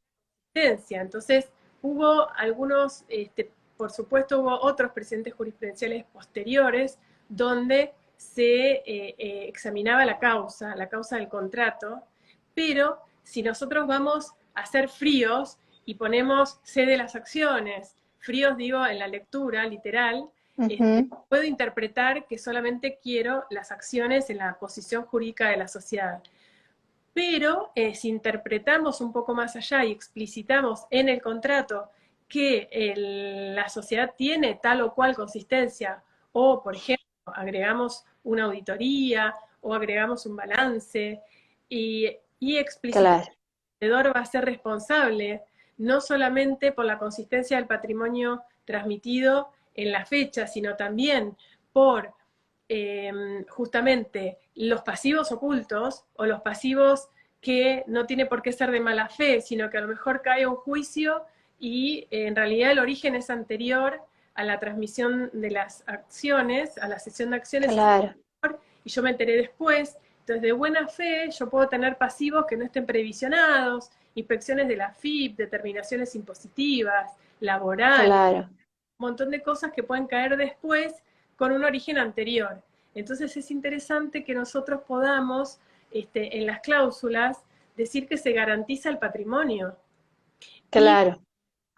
sentencia. Entonces, hubo algunos, por supuesto, hubo otros precedentes jurisprudenciales posteriores donde se examinaba la causa del contrato, pero si nosotros vamos a ser fríos y ponemos cede las acciones, fríos digo en la lectura literal, ujú, puedo interpretar que solamente quiero las acciones en la posición jurídica de la sociedad. Pero si interpretamos un poco más allá y explicitamos en el contrato que la sociedad tiene tal o cual consistencia, o por ejemplo, agregamos una auditoría o agregamos un balance y explicitamos claro, que el vendedor va a ser responsable no solamente por la consistencia del patrimonio transmitido en la fecha, sino también por justamente los pasivos ocultos o los pasivos que no tiene por qué ser de mala fe, sino que a lo mejor cae un juicio y en realidad el origen es anterior a la transmisión de las acciones, a la cesión de acciones es claro, anterior, y yo me enteré después. Entonces, de buena fe, yo puedo tener pasivos que no estén previsionados, inspecciones de la FIP, determinaciones impositivas, laborales, claro, un montón de cosas que pueden caer después con un origen anterior. Entonces es interesante que nosotros podamos, en las cláusulas, decir que se garantiza el patrimonio. Y claro,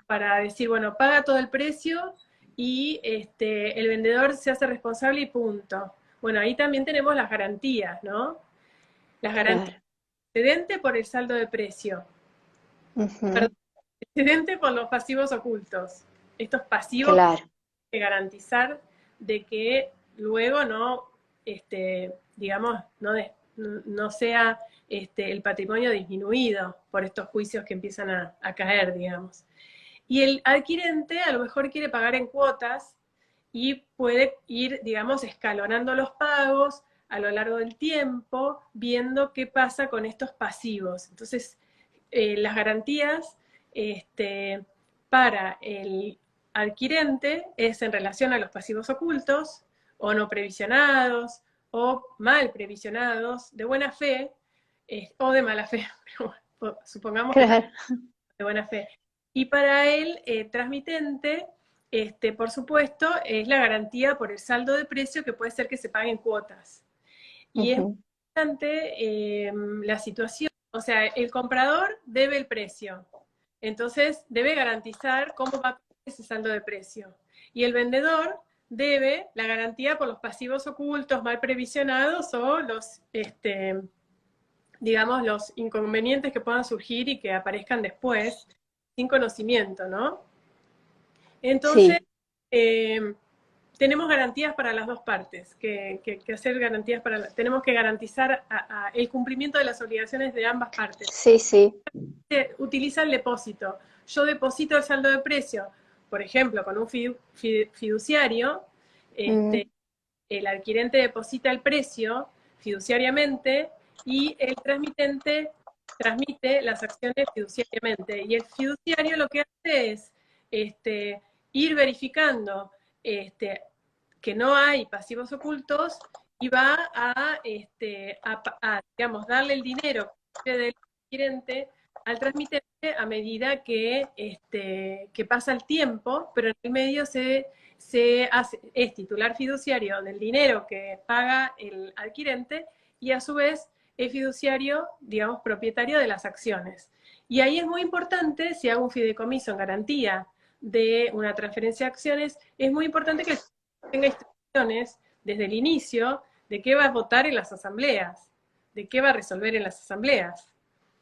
para decir, bueno, paga todo el precio y el vendedor se hace responsable y punto. Bueno, ahí también tenemos las garantías, ¿no? Las garantías claro, excedente por el saldo de precio, perdón, ujú, excedente por los pasivos ocultos. Estos pasivos claro, que garantizar de que luego no, digamos, no sea el patrimonio disminuido por estos juicios que empiezan a caer, digamos. Y el adquirente a lo mejor quiere pagar en cuotas y puede ir, digamos, escalonando los pagos a lo largo del tiempo, viendo qué pasa con estos pasivos. Entonces, las garantías para el adquirente es en relación a los pasivos ocultos o no previsionados o mal previsionados, de buena fe o de mala fe, pero bueno, supongamos que claro, de buena fe. Y para el transmitente, por supuesto, es la garantía por el saldo de precio que puede ser que se paguen cuotas. Y es ujú, importante la situación, o sea, el comprador debe el precio, entonces debe garantizar cómo va a pagar ese saldo de precio. Y el vendedor debe la garantía por los pasivos ocultos, mal previsionados o los, digamos, los inconvenientes que puedan surgir y que aparezcan después sin conocimiento, ¿no? Entonces, sí, eh, tenemos garantías para las dos partes, que hacer garantías tenemos que garantizar el cumplimiento de las obligaciones de ambas partes. Sí, sí. Se utiliza el depósito. Yo deposito el saldo de precio, por ejemplo, con un fiduciario, el adquirente deposita el precio fiduciariamente y el transmitente transmite las acciones fiduciariamente. Y el fiduciario lo que hace es ir verificando que no hay pasivos ocultos y va a digamos, darle el dinero del adquirente al transmitente a medida que pasa el tiempo, pero en el medio es titular fiduciario del dinero que paga el adquirente y a su vez es fiduciario, digamos, propietario de las acciones. Y ahí es muy importante, si hago un fideicomiso en garantía de una transferencia de acciones, es muy importante que tenga instrucciones desde el inicio de qué va a votar en las asambleas, de qué va a resolver en las asambleas.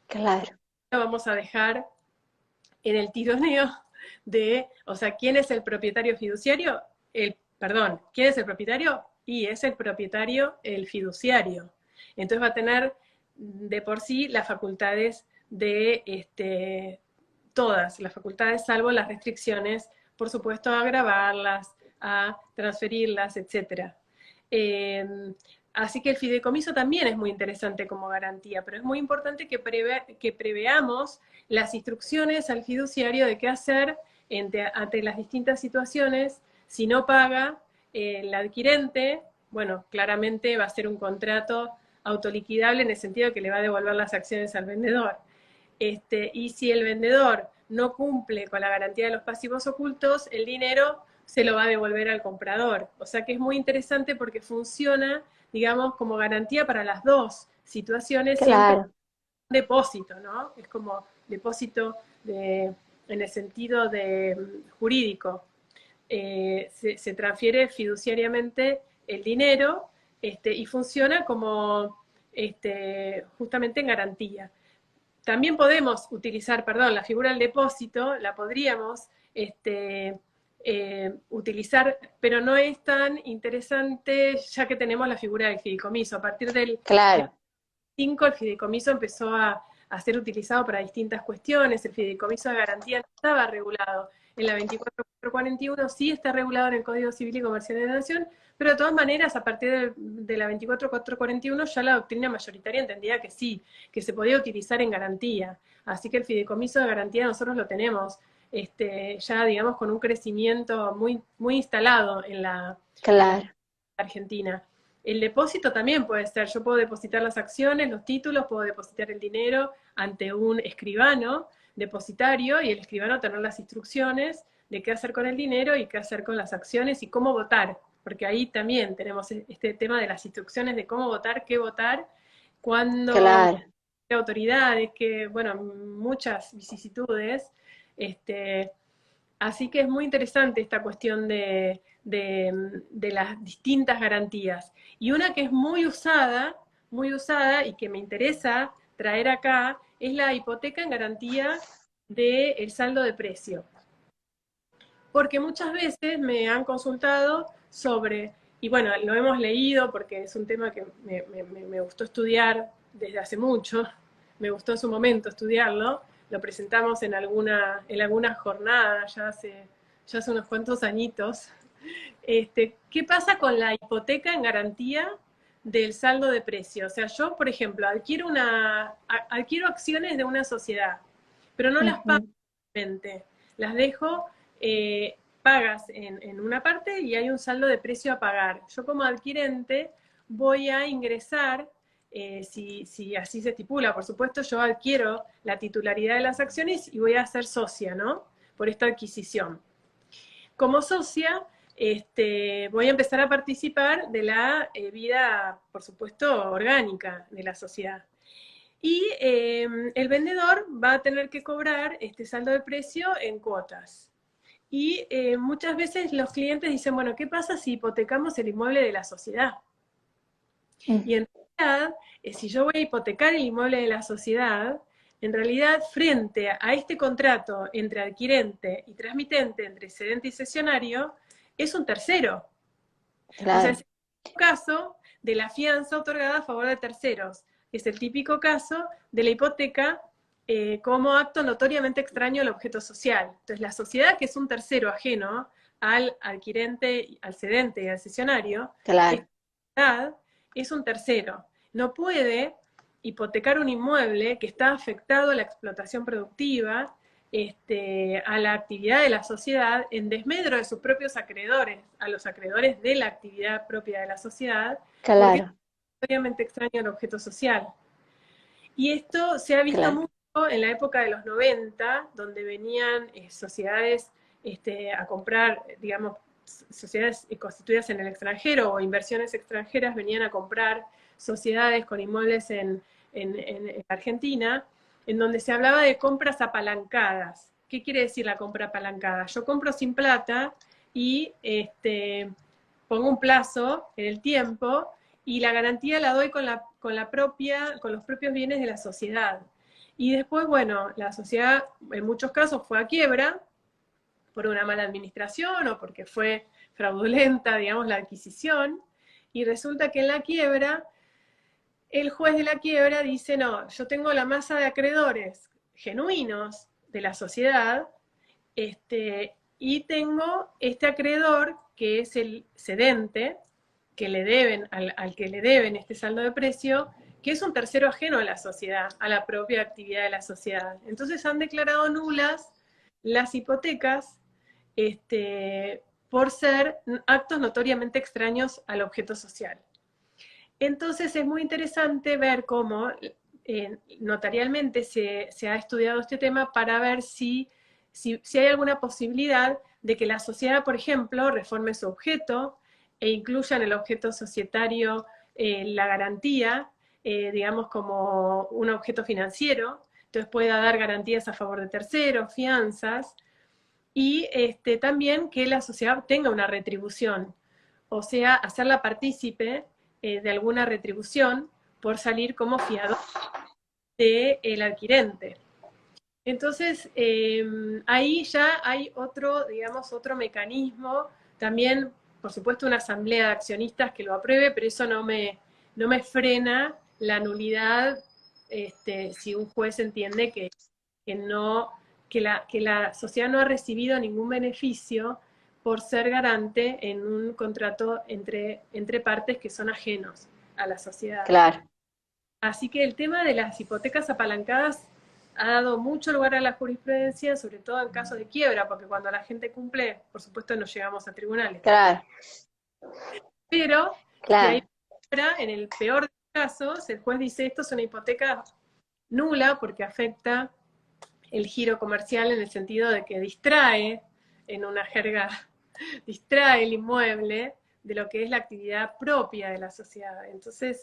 Claro. Vamos a dejar en el tironeo o sea, ¿quién es el propietario fiduciario? ¿Quién es el propietario? Y es el propietario el fiduciario. Entonces va a tener de por sí las facultades todas las facultades, salvo las restricciones, por supuesto, a grabarlas, a transferirlas, etc. Así que el fideicomiso también es muy interesante como garantía, pero es muy importante que preveamos las instrucciones al fiduciario de qué hacer ante las distintas situaciones. Si no paga el adquirente, bueno, claramente va a ser un contrato autoliquidable en el sentido de que le va a devolver las acciones al vendedor. Y si el vendedor no cumple con la garantía de los pasivos ocultos, el dinero se lo va a devolver al comprador. O sea que es muy interesante porque funciona, digamos, como garantía para las dos situaciones, Claro. siempre depósito, ¿no? Es como depósito en el sentido jurídico. Se transfiere fiduciariamente el dinero y funciona como justamente en garantía. También podemos utilizar, la figura del depósito, la podríamos utilizar, pero no es tan interesante ya que tenemos la figura del fideicomiso. A partir del Claro. 5 el fideicomiso empezó a ser utilizado para distintas cuestiones. El fideicomiso de garantía no estaba regulado en la 24441, sí está regulado en el Código Civil y Comercial de la Nación, pero de todas maneras, a partir de la 24441 ya la doctrina mayoritaria entendía que sí, que se podía utilizar en garantía. Así que el fideicomiso de garantía nosotros lo tenemos ya, digamos, con un crecimiento muy, muy instalado en la Argentina. El depósito también puede ser, yo puedo depositar las acciones, los títulos, puedo depositar el dinero ante un escribano depositario y el escribano tener las instrucciones de qué hacer con el dinero y qué hacer con las acciones y cómo votar, porque ahí también tenemos este tema de las instrucciones de cómo votar, qué votar, cuándo, qué autoridades, bueno, muchas vicisitudes. Así que es muy interesante esta cuestión de las distintas garantías. Y una que es muy usada y que me interesa traer acá, es la hipoteca en garantía del saldo de precio. Porque muchas veces me han consultado sobre, y bueno, lo hemos leído porque es un tema que me gustó estudiar desde hace mucho, me gustó en su momento estudiarlo, lo presentamos en alguna jornada ya hace unos cuantos añitos. ¿Qué pasa con la hipoteca en garantía del saldo de precio? O sea, yo, por ejemplo, adquiero acciones de una sociedad, pero no las pago directamente, las dejo pagas en una parte y hay un saldo de precio a pagar. Yo como adquirente voy a ingresar, si así se estipula, por supuesto, yo adquiero la titularidad de las acciones y voy a ser socia, ¿no? Por esta adquisición. Como socia, voy a empezar a participar de la vida, por supuesto, orgánica de la sociedad. Y el vendedor va a tener que cobrar este saldo de precio en cuotas. Y muchas veces los clientes dicen, bueno, ¿qué pasa si hipotecamos el inmueble de la sociedad? Y en realidad, si yo voy a hipotecar el inmueble de la sociedad, en realidad, frente a este contrato entre adquirente y transmitente, entre cedente y cesionario, es un tercero. O sea, claro, es el caso de la fianza otorgada a favor de terceros. Es el típico caso de la hipoteca como acto notoriamente extraño al objeto social. Entonces, la sociedad, que es un tercero ajeno al adquirente, al cedente y al cesionario, claro, esta sociedad es un tercero. No puede hipotecar un inmueble que está afectado a la explotación productiva, a la actividad de la sociedad en desmedro de sus propios acreedores, a los acreedores de la actividad propia de la sociedad, porque es claro, obviamente extraño al objeto social. Y esto se ha visto claro, mucho en la época de los 90, donde venían sociedades a comprar, digamos, sociedades constituidas en el extranjero o inversiones extranjeras venían a comprar sociedades con inmuebles en Argentina, en donde se hablaba de compras apalancadas. ¿Qué quiere decir la compra apalancada? Yo compro sin plata y pongo un plazo en el tiempo y la garantía la doy con los propios bienes de la sociedad. Y después, bueno, la sociedad en muchos casos fue a quiebra por una mala administración o porque fue fraudulenta, digamos, la adquisición, y resulta que en la quiebra, el juez de la quiebra dice, no, yo tengo la masa de acreedores genuinos de la sociedad, y tengo este acreedor que es el cedente, que le deben, al que le deben este saldo de precio, que es un tercero ajeno a la sociedad, a la propia actividad de la sociedad. Entonces han declarado nulas las hipotecas por ser actos notoriamente extraños al objeto social. Entonces es muy interesante ver cómo notarialmente se ha estudiado este tema para ver si hay alguna posibilidad de que la sociedad, por ejemplo, reforme su objeto e incluya en el objeto societario la garantía, digamos, como un objeto financiero, entonces pueda dar garantías a favor de terceros, fianzas, y también que la sociedad tenga una retribución, o sea, hacerla partícipe de alguna retribución por salir como fiador del adquirente. Entonces, ahí ya hay otro, digamos, otro mecanismo, también, por supuesto, una asamblea de accionistas que lo apruebe, pero eso no me frena la nulidad si un juez entiende que no, que la sociedad no ha recibido ningún beneficio por ser garante en un contrato entre partes que son ajenos a la sociedad. claro, Así que el tema de las hipotecas apalancadas ha dado mucho lugar a la jurisprudencia, sobre todo en casos de quiebra, porque cuando la gente cumple, por supuesto no llegamos a tribunales. claro, Pero si hay claro, quiebra, en el peor de los casos, el juez dice esto es una hipoteca nula porque afecta el giro comercial en el sentido de que distrae, en una jerga, distrae el inmueble de lo que es la actividad propia de la sociedad. Entonces,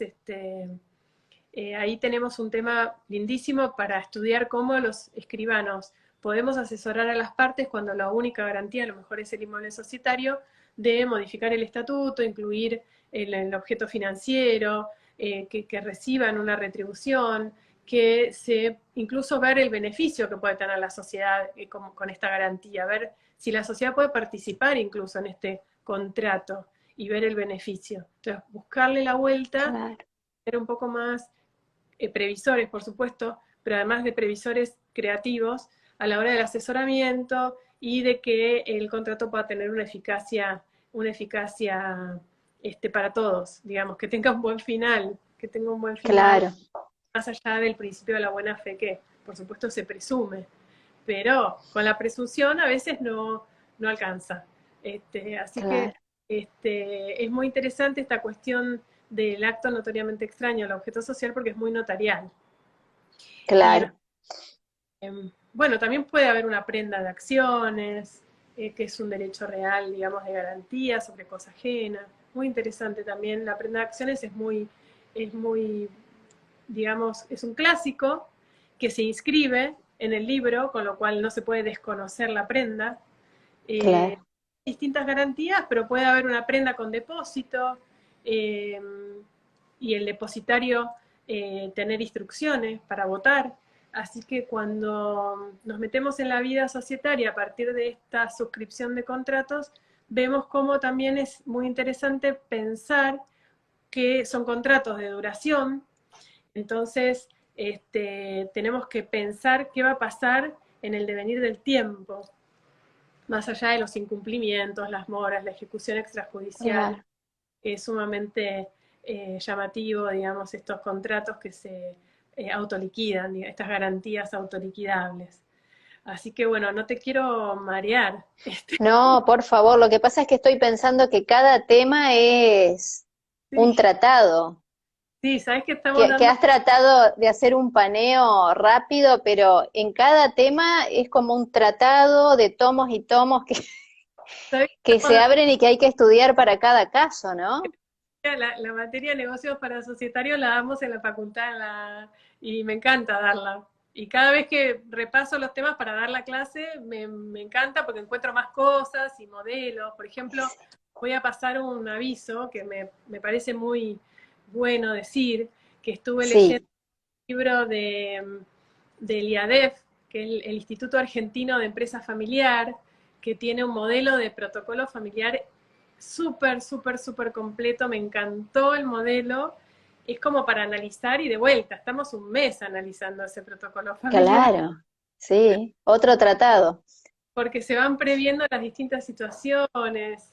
ahí tenemos un tema lindísimo para estudiar cómo los escribanos podemos asesorar a las partes cuando la única garantía a lo mejor es el inmueble societario, de modificar el estatuto, incluir el objeto financiero, que reciban una retribución, que se incluso ver el beneficio que puede tener la sociedad con esta garantía, ver si la sociedad puede participar incluso en este contrato y ver el beneficio. Entonces, buscarle la vuelta, claro, ser un poco más previsores, por supuesto, pero además de previsores creativos a la hora del asesoramiento y de que el contrato pueda tener una eficacia para todos, digamos, que tenga un buen final, que tenga un buen final, claro, más allá del principio de la buena fe que, por supuesto, se presume, pero con la presunción a veces no alcanza. Así que claro, es muy interesante esta cuestión del acto notoriamente extraño al objeto social porque es muy notarial. Y claro, bueno, también puede haber una prenda de acciones, que es un derecho real, digamos, de garantía sobre cosa ajena. Muy interesante también. La prenda de acciones es muy, digamos, es un clásico que se inscribe en el libro, con lo cual no se puede desconocer la prenda. Eh, claro, distintas garantías, pero puede haber una prenda con depósito eh, y el depositario tener instrucciones para votar. Así que cuando nos metemos en la vida societaria a partir de esta suscripción de contratos, vemos cómo también es muy interesante pensar que son contratos de duración, entonces tenemos que pensar qué va a pasar en el devenir del tiempo, más allá de los incumplimientos, las moras, la ejecución extrajudicial. Claro. Es sumamente llamativo, digamos, estos contratos que se autoliquidan, estas garantías autoliquidables. Así que bueno, no te quiero marear. No, por favor, lo que pasa es que estoy pensando que cada tema es un Sí, tratado, sí, sabes que estamos que dando, has tratado de hacer un paneo rápido, pero en cada tema es como un tratado de tomos y tomos sabes que que se estamos abren y que hay que estudiar para cada caso, ¿no? la materia de negocios para societarios la damos en la facultad y me encanta darla. Y cada vez que repaso los temas para dar la clase, me encanta porque encuentro más cosas y modelos. Por ejemplo, voy a pasar un aviso que me parece muy bueno decir, que estuve leyendo Sí, un libro del IADEF, que es el Instituto Argentino de Empresa Familiar, que tiene un modelo de protocolo familiar súper, súper, súper completo, me encantó el modelo, es como para analizar y de vuelta, estamos un mes analizando ese protocolo familiar, claro, sí, otro tratado. porque se van previendo las distintas situaciones,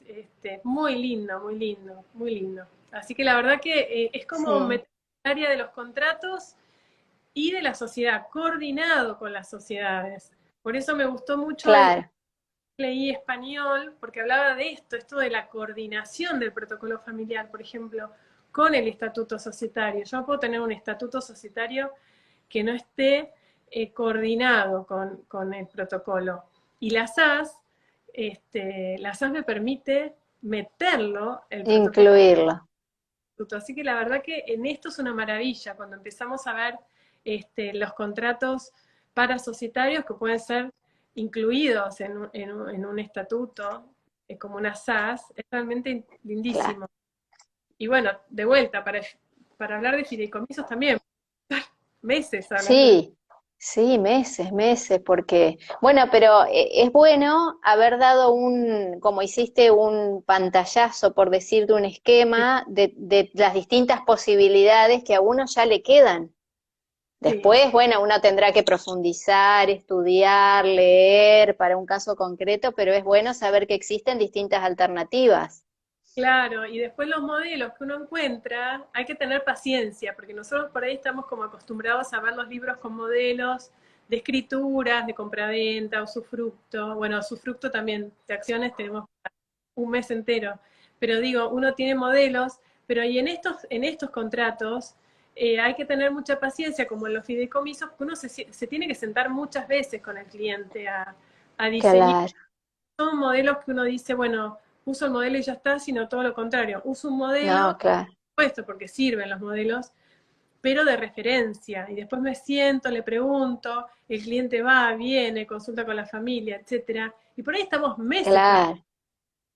muy lindo, muy lindo, muy lindo. Así que la verdad que es como Sí, meter el área de los contratos y de la sociedad, coordinado con las sociedades. Por eso me gustó mucho claro, leí español, porque hablaba de esto de la coordinación del protocolo familiar, por ejemplo, con el estatuto societario. Yo no puedo tener un estatuto societario que no esté coordinado con el protocolo. Y la SAS me permite meterlo, el protocolo. incluirlo. Así que la verdad que en esto es una maravilla, cuando empezamos a ver los contratos para societarios que pueden ser incluidos en un estatuto, como una SAS, es realmente Claro. lindísimo. Y bueno, de vuelta, para hablar de fideicomisos también, meses hablando de... Sí, sí, meses, meses, porque, bueno, pero es bueno haber dado como hiciste un pantallazo, por decir, de un esquema de las distintas posibilidades que a uno ya le quedan. Sí, Después, bueno, uno tendrá que profundizar, estudiar, leer para un caso concreto, pero es bueno saber que existen distintas alternativas. claro, y después los modelos que uno encuentra, hay que tener paciencia, porque nosotros por ahí estamos como acostumbrados a ver los libros con modelos de escrituras, de compraventa, usufructo. Bueno, usufructo también, de acciones tenemos un mes entero. Pero digo, uno tiene modelos, pero ahí en estos contratos hay que tener mucha paciencia, como en los fideicomisos, que uno se tiene que sentar muchas veces con el cliente a diseñar. Claro, Son modelos que uno dice, bueno, uso el modelo y ya está, sino todo lo contrario. Uso un no, modelo, claro, puesto porque sirven los modelos, pero de referencia. Y después me siento, le pregunto, el cliente va, viene, consulta con la familia, etcétera. Y por ahí estamos meses claro,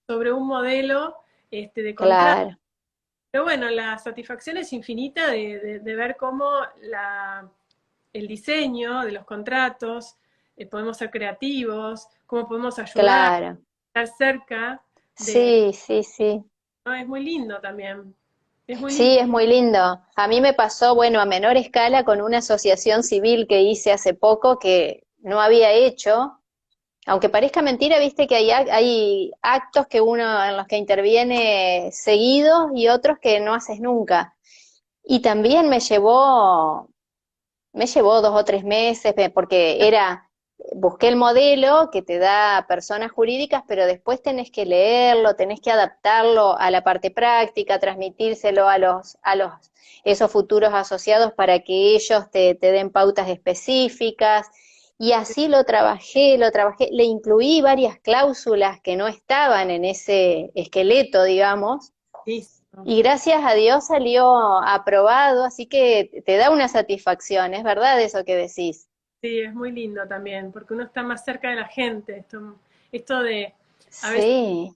sobre un modelo de contrato. claro, Pero bueno, la satisfacción es infinita de ver cómo el diseño de los contratos, podemos ser creativos, cómo podemos ayudar, claro. estar cerca de... Sí, sí, sí. ¿no? Es muy lindo también. Es muy lindo. Sí, es muy lindo. A mí me pasó, bueno, a menor escala con una asociación civil que hice hace poco que no había hecho, aunque parezca mentira, viste que hay actos que uno en los que interviene seguidos y otros que no haces nunca. Y también me llevó 2 o 3 meses, porque busqué el modelo que te da personas jurídicas, pero después tenés que leerlo, tenés que adaptarlo a la parte práctica, transmitírselo esos futuros asociados para que ellos te den pautas específicas. Y así lo trabajé, le incluí varias cláusulas que no estaban en ese esqueleto, digamos, Listo. y gracias a Dios salió aprobado, así que te da una satisfacción, ¿es verdad eso que decís? Sí, es muy lindo también, porque uno está más cerca de la gente. Esto de, a veces Sí,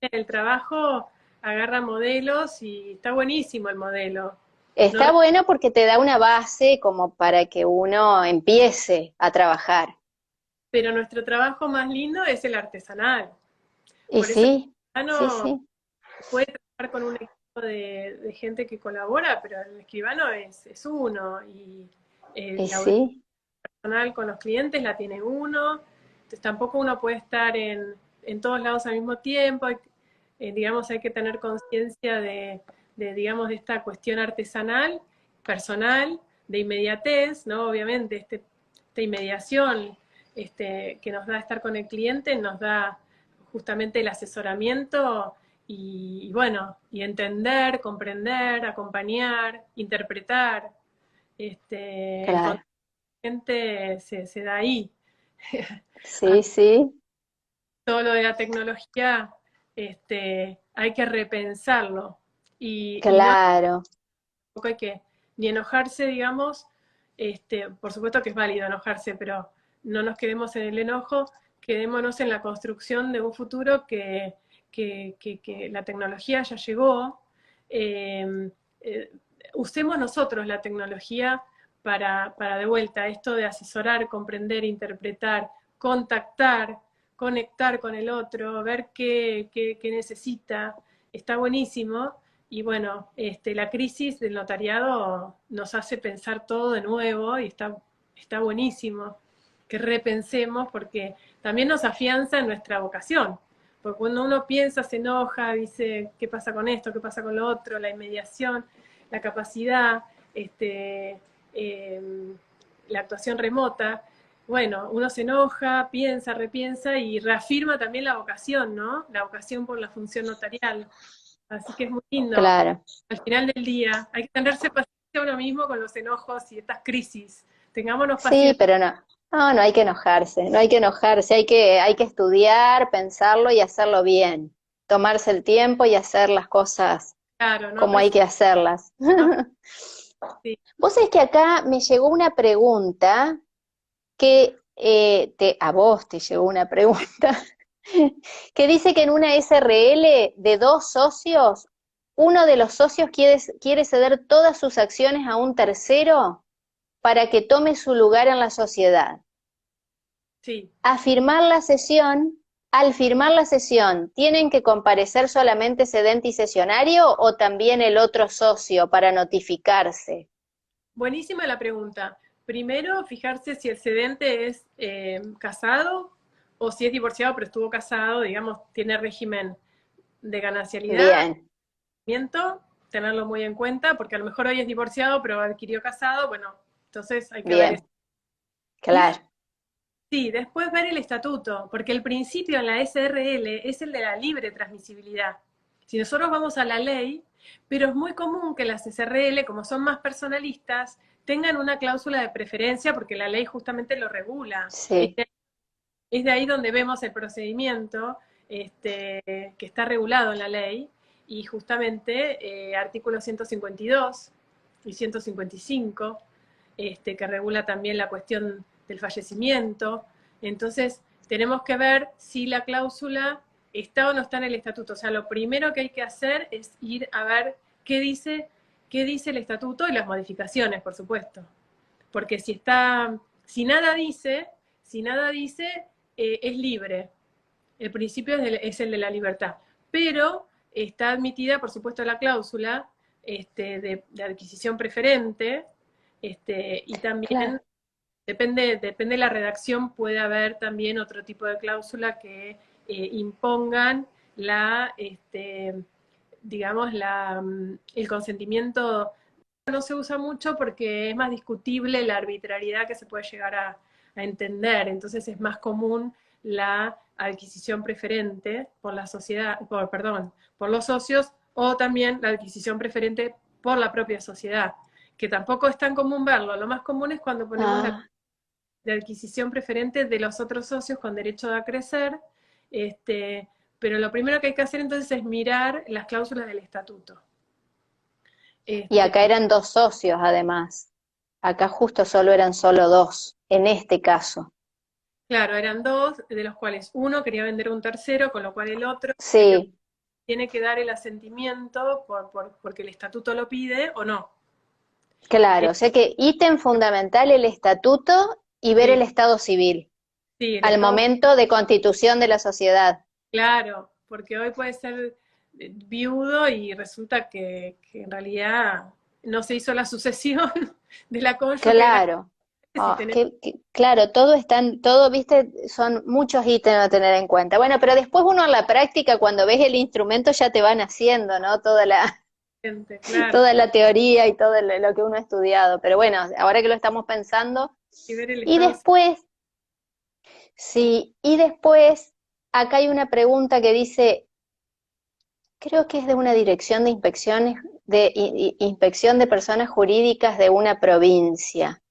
en el trabajo agarra modelos y está buenísimo el modelo. No, está bueno porque te da una base como para que uno empiece a trabajar. pero nuestro trabajo más lindo es el artesanal. Y Por eso sí, Sí, escribano sí, puede trabajar con un equipo de gente que colabora, pero el escribano es uno, y y la sí, personal con los clientes la tiene uno, entonces tampoco uno puede estar en todos lados al mismo tiempo, digamos, hay que tener conciencia digamos, de esta cuestión artesanal, personal, de inmediatez, ¿no? Obviamente, esta inmediación que nos da estar con el cliente, nos da justamente el asesoramiento y bueno, y entender, comprender, acompañar, interpretar, el claro, gente se da ahí. sí, sí, Todo lo de la tecnología, hay que repensarlo. Y no, claro, tampoco hay que ni enojarse, digamos, por supuesto que es válido enojarse, pero no nos quedemos en el enojo, quedémonos en la construcción de un futuro que la tecnología ya llegó. eh, eh, Usemos nosotros la tecnología para de vuelta esto de asesorar, comprender, interpretar, contactar, conectar con el otro, ver qué necesita, está buenísimo. Y bueno, la crisis del notariado nos hace pensar todo de nuevo y está buenísimo que repensemos porque también nos afianza en nuestra vocación. Porque cuando uno piensa, se enoja, dice qué pasa con esto, qué pasa con lo otro, la inmediación, la capacidad, eh, la actuación remota, bueno, uno se enoja, piensa, repiensa y reafirma también la vocación, ¿no? La vocación por la función notarial. Así que es muy lindo. claro. Al final del día, hay que tenerse paciencia a uno mismo con los enojos y estas crisis. Tengámonos Sí, paciencia. pero no, no, no hay que enojarse, no hay que enojarse, hay que estudiar, pensarlo y hacerlo bien, tomarse el tiempo y hacer las cosas Claro, no como hay que apresurarnos. hacerlas. Sí. Vos sabés que acá me llegó una pregunta que a vos te llegó una pregunta que dice que en una SRL de dos socios, uno de los socios quiere ceder todas sus acciones a un tercero para que tome su lugar en la sociedad. Sí. A firmar la sesión, al firmar la sesión, ¿tienen que comparecer solamente cedente y sesionario o también el otro socio para notificarse? Buenísima la pregunta. Primero, fijarse si el cedente es casado o si es divorciado pero estuvo casado, digamos, tiene régimen de ganancialidad, Bien, tenerlo muy en cuenta, porque a lo mejor hoy es divorciado pero adquirió casado, bueno, entonces hay que ver eso. bien, Y claro, sí, después ver el estatuto, porque el principio en la SRL es el de la libre transmisibilidad. Si nosotros vamos a la ley, pero es muy común que las SRL, como son más personalistas, tengan una cláusula de preferencia porque la ley justamente lo regula. sí, Es de ahí donde vemos el procedimiento que está regulado en la ley y justamente artículos 152 y 155, que regula también la cuestión del fallecimiento. Entonces, tenemos que ver si la cláusula está o no está en el estatuto. O sea, lo primero que hay que hacer es ir a ver qué dice el estatuto y las modificaciones, por supuesto. Porque si nada dice, es libre. El principio es el de la libertad. Pero está admitida, por supuesto, la cláusula de adquisición preferente, y también claro. depende de la redacción, puede haber también otro tipo de cláusula que impongan digamos, el consentimiento. No se usa mucho porque es más discutible la arbitrariedad que se puede llegar a entender, entonces es más común la adquisición preferente por la sociedad, perdón, por los socios, o también la adquisición preferente por la propia sociedad, que tampoco es tan común verlo. Lo más común es cuando ponemos la Ah, de adquisición preferente de los otros socios con derecho a crecer, pero lo primero que hay que hacer entonces es mirar las cláusulas del estatuto. y Este, acá eran dos socios además. Acá justo solo eran solo dos, en este caso. Claro, eran dos, de los cuales uno quería vender a un tercero, con lo cual el otro Sí, tiene que dar el asentimiento porque el estatuto lo pide o no. claro, Eh, o sea que ítem fundamental el estatuto y ver sí, el estado civil sí, el al Estado, momento de constitución de la sociedad. claro, porque hoy puede ser viudo y resulta que en realidad no se hizo la sucesión de la cónyuge de la Claro. si tenemos Claro, todo todo, viste, son muchos ítems a tener en cuenta. Bueno, pero después uno en la práctica, cuando ves el instrumento, ya te van haciendo, ¿no? gente, claro, Toda la teoría y todo lo que uno ha estudiado. Pero bueno, ahora que lo estamos pensando. y ver el Y estado. después, sí, y después, acá hay una pregunta que dice, creo que es de una dirección de inspecciones, inspección de personas jurídicas de una provincia,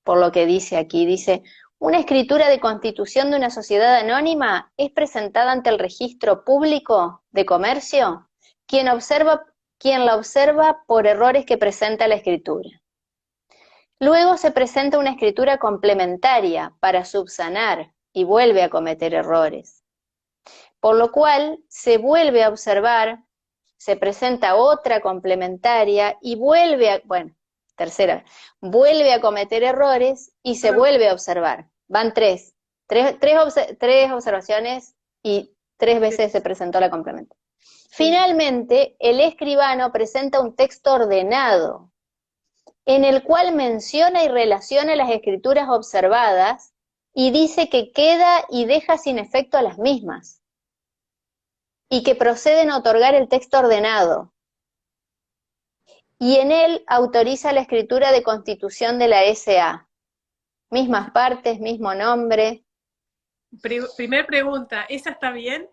por lo que dice aquí. Dice, una escritura de constitución de una sociedad anónima es presentada ante el registro público de comercio, quien observa, quien la observa por errores que presenta la escritura. Luego se presenta una escritura complementaria para subsanar y vuelve a cometer errores. Por lo cual se vuelve a observar, se presenta otra complementaria y tercera, vuelve a cometer errores y se vuelve a observar. Van tres observaciones y 3 veces se presentó la complementaria. Finalmente, el escribano presenta un texto ordenado, en el cual menciona y relaciona las escrituras observadas y dice que queda y deja sin efecto a las mismas, y que proceden a otorgar el texto ordenado. Y en él autoriza la escritura de constitución de la SA. Mismas partes, mismo nombre. Primer pregunta, ¿esa está bien?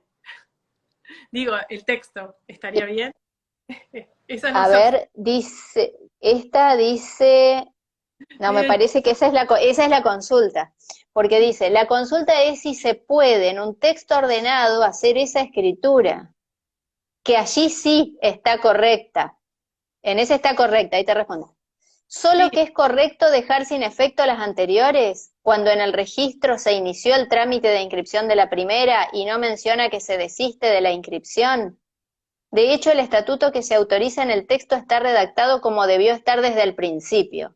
Digo, el texto, ¿estaría bien? Esa no A se ver, esta dice, no, me bien, parece que esa es la consulta, porque dice, la consulta es si se puede en un texto ordenado hacer esa escritura, que allí sí está correcta. En ese está correcta, ahí te respondo. sí, Solo que es correcto dejar sin efecto las anteriores, cuando en el registro se inició el trámite de inscripción de la primera y no menciona que se desiste de la inscripción. De hecho, el estatuto que se autoriza en el texto está redactado como debió estar desde el principio.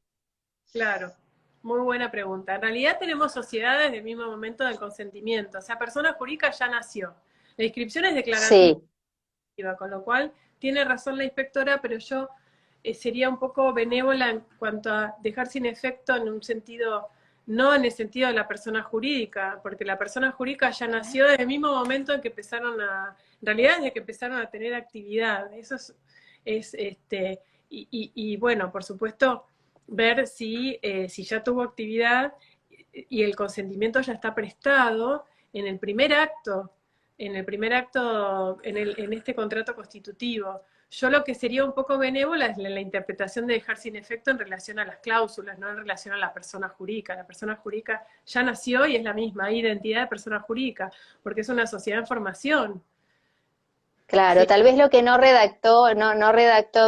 claro. Muy buena pregunta. En realidad tenemos sociedades del mismo momento del consentimiento. O sea, persona jurídica ya nació. La inscripción es declarativa, Sí, con lo cual tiene razón la inspectora, pero yo sería un poco benévola en cuanto a dejar sin efecto en un sentido, no en el sentido de la persona jurídica, porque la persona jurídica ya nació desde el mismo momento en que empezaron en realidad desde que empezaron a tener actividad. Eso y bueno, por supuesto, ver si ya tuvo actividad y el consentimiento ya está prestado en el primer acto, en este contrato constitutivo. Yo lo que sería un poco benévola es la interpretación de dejar sin efecto en relación a las cláusulas, no en relación a la persona jurídica. La persona jurídica ya nació y es la misma, hay identidad de persona jurídica, porque es una sociedad en formación. claro, Sí, tal vez lo que no redactó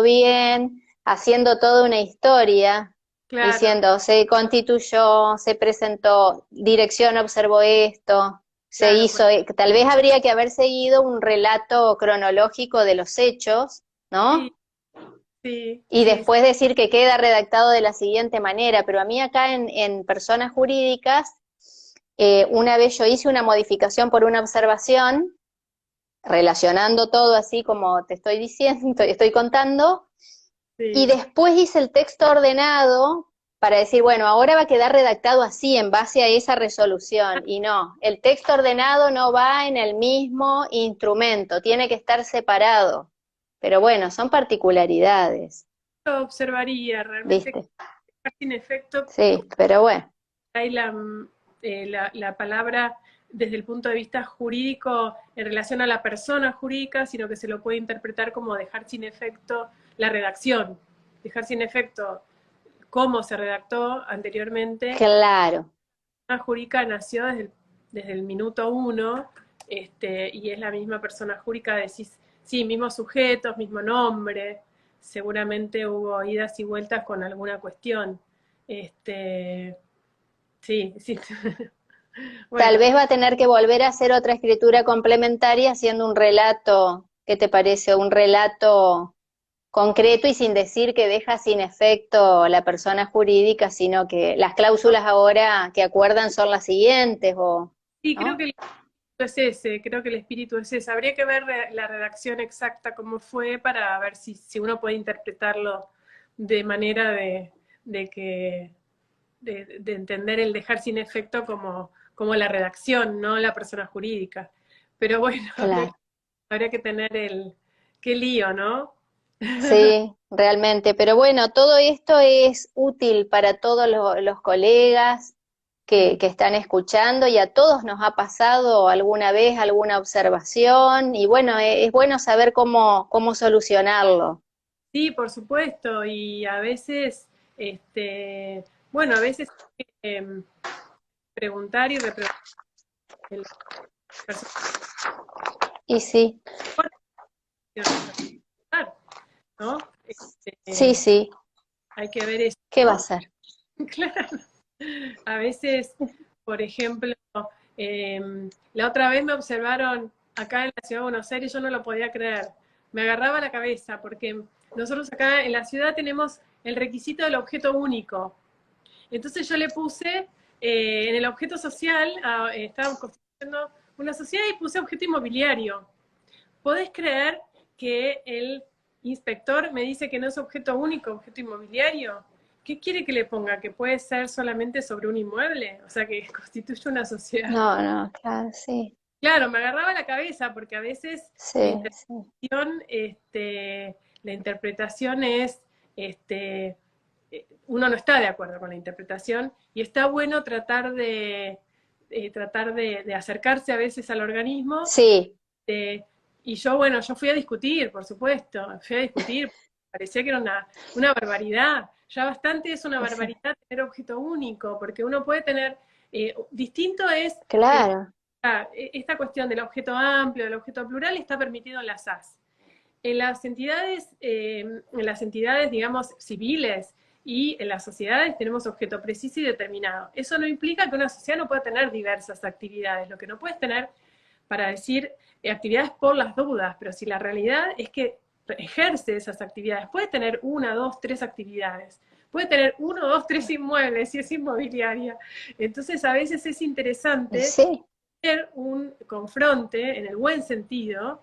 bien, haciendo toda una historia, claro, diciendo, se constituyó, se presentó, dirección observó esto, se claro, hizo, tal vez habría que haber seguido un relato cronológico de los hechos, sí, ¿no? sí, Y sí, después decir que queda redactado de la siguiente manera, pero a mí acá en personas jurídicas, una vez yo hice una modificación por una observación, relacionando todo así como te estoy diciendo, estoy contando, y sí. después hice el texto ordenado para decir, bueno, ahora va a quedar redactado así en base a esa resolución, y no, el texto ordenado no va en el mismo instrumento, tiene que estar separado, pero bueno, son particularidades, Yo observaría realmente ¿viste? sin efecto Sí, pero bueno, hay la palabra desde el punto de vista jurídico en relación a la persona jurídica, sino que se lo puede interpretar como dejar sin efecto la redacción, dejar sin efecto cómo se redactó anteriormente. claro. La jurídica nació desde el minuto uno, y es la misma persona jurídica, decís, sí, mismos sujetos, mismo nombre, seguramente hubo idas y vueltas con alguna cuestión. Este, sí, sí. Tal Bueno, vez va a tener que volver a hacer otra escritura complementaria haciendo un relato, ¿qué te parece? Un relato concreto y sin decir que deja sin efecto la persona jurídica, sino que las cláusulas ahora que acuerdan son las siguientes, o, sí, creo ¿no? que es ese, creo que el espíritu es ese. Habría que ver la redacción exacta cómo fue para ver si uno puede interpretarlo de manera de que de entender el dejar sin efecto como la redacción, no la persona jurídica. Pero bueno, Claro. habría que tener qué lío, ¿no? Sí, realmente. Pero bueno, todo esto es útil para todos los colegas Sí. que están escuchando y a todos nos ha pasado alguna vez alguna observación y bueno, es bueno saber cómo solucionarlo. Sí, por supuesto, y a veces, bueno, a veces em, preguntar y repreguntar en las personas Y sí, ¿no? sí, sí, Hay que ver eso, ¿qué va a ¿no? ser? Claro. A veces, por ejemplo, la otra vez me observaron acá en la ciudad de Buenos Aires, yo no lo podía creer. Me agarraba la cabeza porque nosotros acá en la ciudad tenemos el requisito del objeto único. Entonces yo le puse en el objeto social, estábamos construyendo una sociedad y puse objeto inmobiliario. ¿Podés creer que el inspector me dice que no es objeto único, objeto inmobiliario? ¿Qué quiere que le ponga? ¿Que puede ser solamente sobre un inmueble? O sea, que constituye una sociedad. No, no, claro, sí, Claro, me agarraba la cabeza porque a veces la sí, sí. interpretación, la interpretación es, uno no está de acuerdo con la interpretación y está bueno tratar de acercarse a veces al organismo. Sí, eh, y yo, bueno, yo fui a discutir, por supuesto, fui a discutir, parecía que era una barbaridad. Ya bastante es una sí, barbaridad tener objeto único, porque uno puede tener, distinto es claro, esta cuestión del objeto amplio, del objeto plural, está permitido en las SAS. En las entidades, digamos, civiles y en las sociedades tenemos objeto preciso y determinado. Eso no implica que una sociedad no pueda tener diversas actividades. Lo que no puedes tener, para decir, actividades por las dudas, pero si la realidad es que ejerce esas actividades, puede tener una, dos, tres actividades, puede tener uno, dos, tres inmuebles si es inmobiliaria. Entonces a veces es y interesante sí, tener un confronte, en el buen sentido,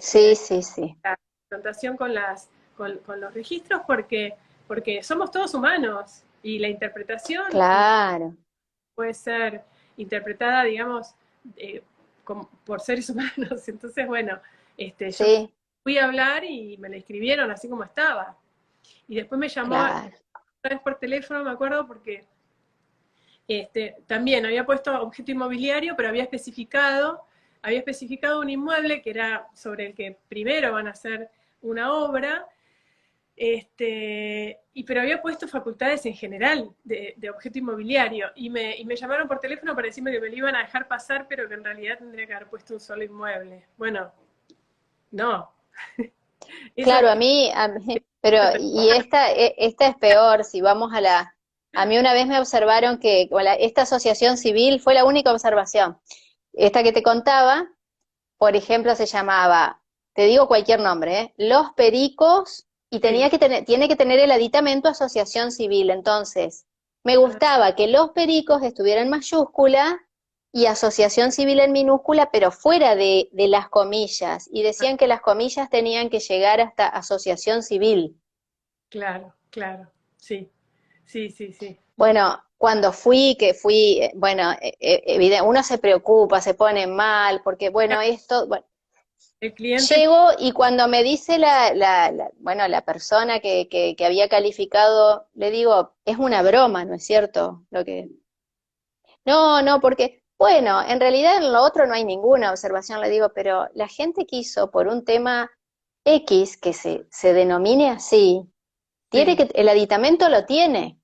sí, sí, sí, la confrontación con los registros, porque somos todos humanos y la interpretación claro, puede ser interpretada, digamos, eh, por seres humanos. Entonces, bueno, yo sí, fui a hablar y me la escribieron así como estaba. Y después me llamó otra claro, vez por teléfono, me acuerdo, porque también había puesto objeto inmobiliario, pero había especificado un inmueble que era sobre el que primero van a hacer una obra, pero había puesto facultades en general de objeto inmobiliario y me llamaron por teléfono para decirme que me lo iban a dejar pasar, pero que en realidad tendría que haber puesto un solo inmueble. Bueno, no. Eso, claro, pero y esta es peor, si vamos a mí una vez me observaron que esta asociación civil fue la única observación. Esta que te contaba, por ejemplo, se llamaba, te digo cualquier nombre, Los Pericos, y sí. tiene que tener el aditamento asociación civil. Entonces, me gustaba que Los Pericos estuviera en mayúscula y asociación civil en minúscula, pero fuera de las comillas. Y decían que las comillas tenían que llegar hasta asociación civil. Claro, claro, sí, sí, sí, sí. Bueno, cuando fui, bueno, uno se preocupa, se pone mal, porque bueno, esto, bueno, El cliente, llego y cuando me dice bueno, la persona que había calificado, le digo, es una broma, ¿no es cierto? No, no, porque, bueno, en realidad en lo otro no hay ninguna observación, le digo, pero la gente quiso por un tema X que se denomine así, sí, el aditamento lo tiene.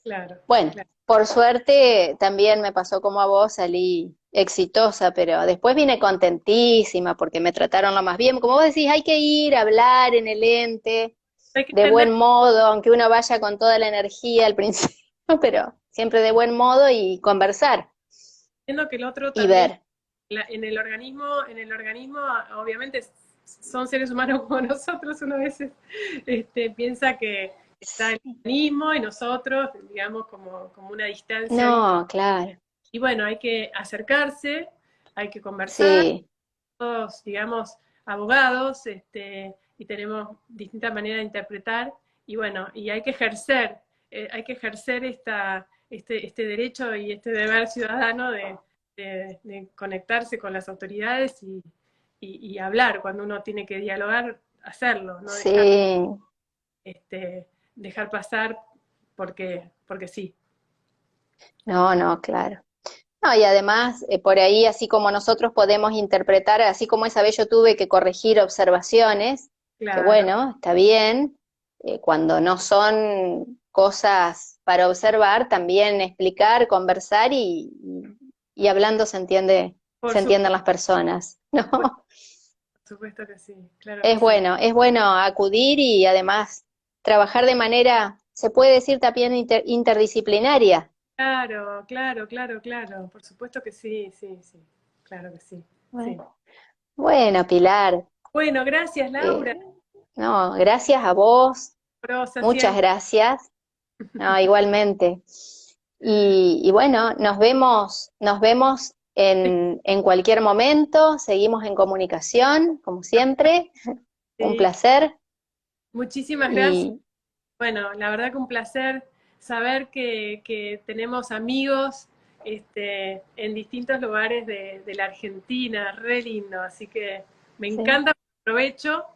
claro, Bueno, claro. por suerte también me pasó como a vos, salí exitosa, pero después vine contentísima porque me trataron lo más bien. Como vos decís, hay que ir a hablar en el ente Hay que de entender buen modo, aunque uno vaya con toda la energía al principio, pero siempre de buen modo y conversar que el otro y también, ver. en el organismo, obviamente son seres humanos como nosotros, uno a veces piensa que está el organismo y nosotros, digamos, como una distancia ahí. No, claro, Y bueno, hay que acercarse, hay que conversar, sí, todos, digamos, abogados, y tenemos distintas maneras de interpretar, y bueno, y hay que ejercer este derecho y este deber ciudadano de conectarse con las autoridades y hablar cuando uno tiene que dialogar, hacerlo, no dejar, sí. dejar pasar porque sí. No, no, claro. No, y además, por ahí, así como nosotros podemos interpretar, así como esa vez yo tuve que corregir observaciones, que Claro, bueno, está bien, cuando no son cosas para observar, también explicar, conversar y hablando por se supuesto, entienden las personas, por ¿no? supuesto que sí, claro que sí. Es bueno acudir y además trabajar de manera, se puede decir también interdisciplinaria. Claro, claro, claro, claro, por supuesto que sí, sí, sí, claro que sí, sí. Bueno, bueno, Pilar. Bueno, gracias Eh, Laura, no, gracias a vos, prosa muchas siempre. gracias. No, igualmente. Y bueno, nos vemos en cualquier momento, seguimos en comunicación, como siempre. Un Sí, placer. muchísimas gracias. Y Bueno, la verdad que un placer saber que tenemos amigos en distintos lugares de la Argentina, re lindo, así que me sí. encanta, aprovecho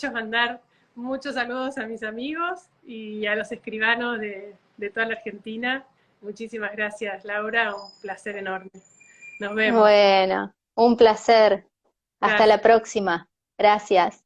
a mandar muchos saludos a mis amigos y a los escribanos de toda la Argentina. Muchísimas gracias, Laura, un placer enorme. Nos vemos. Bueno, un placer. Hasta la Gracias. próxima. Gracias.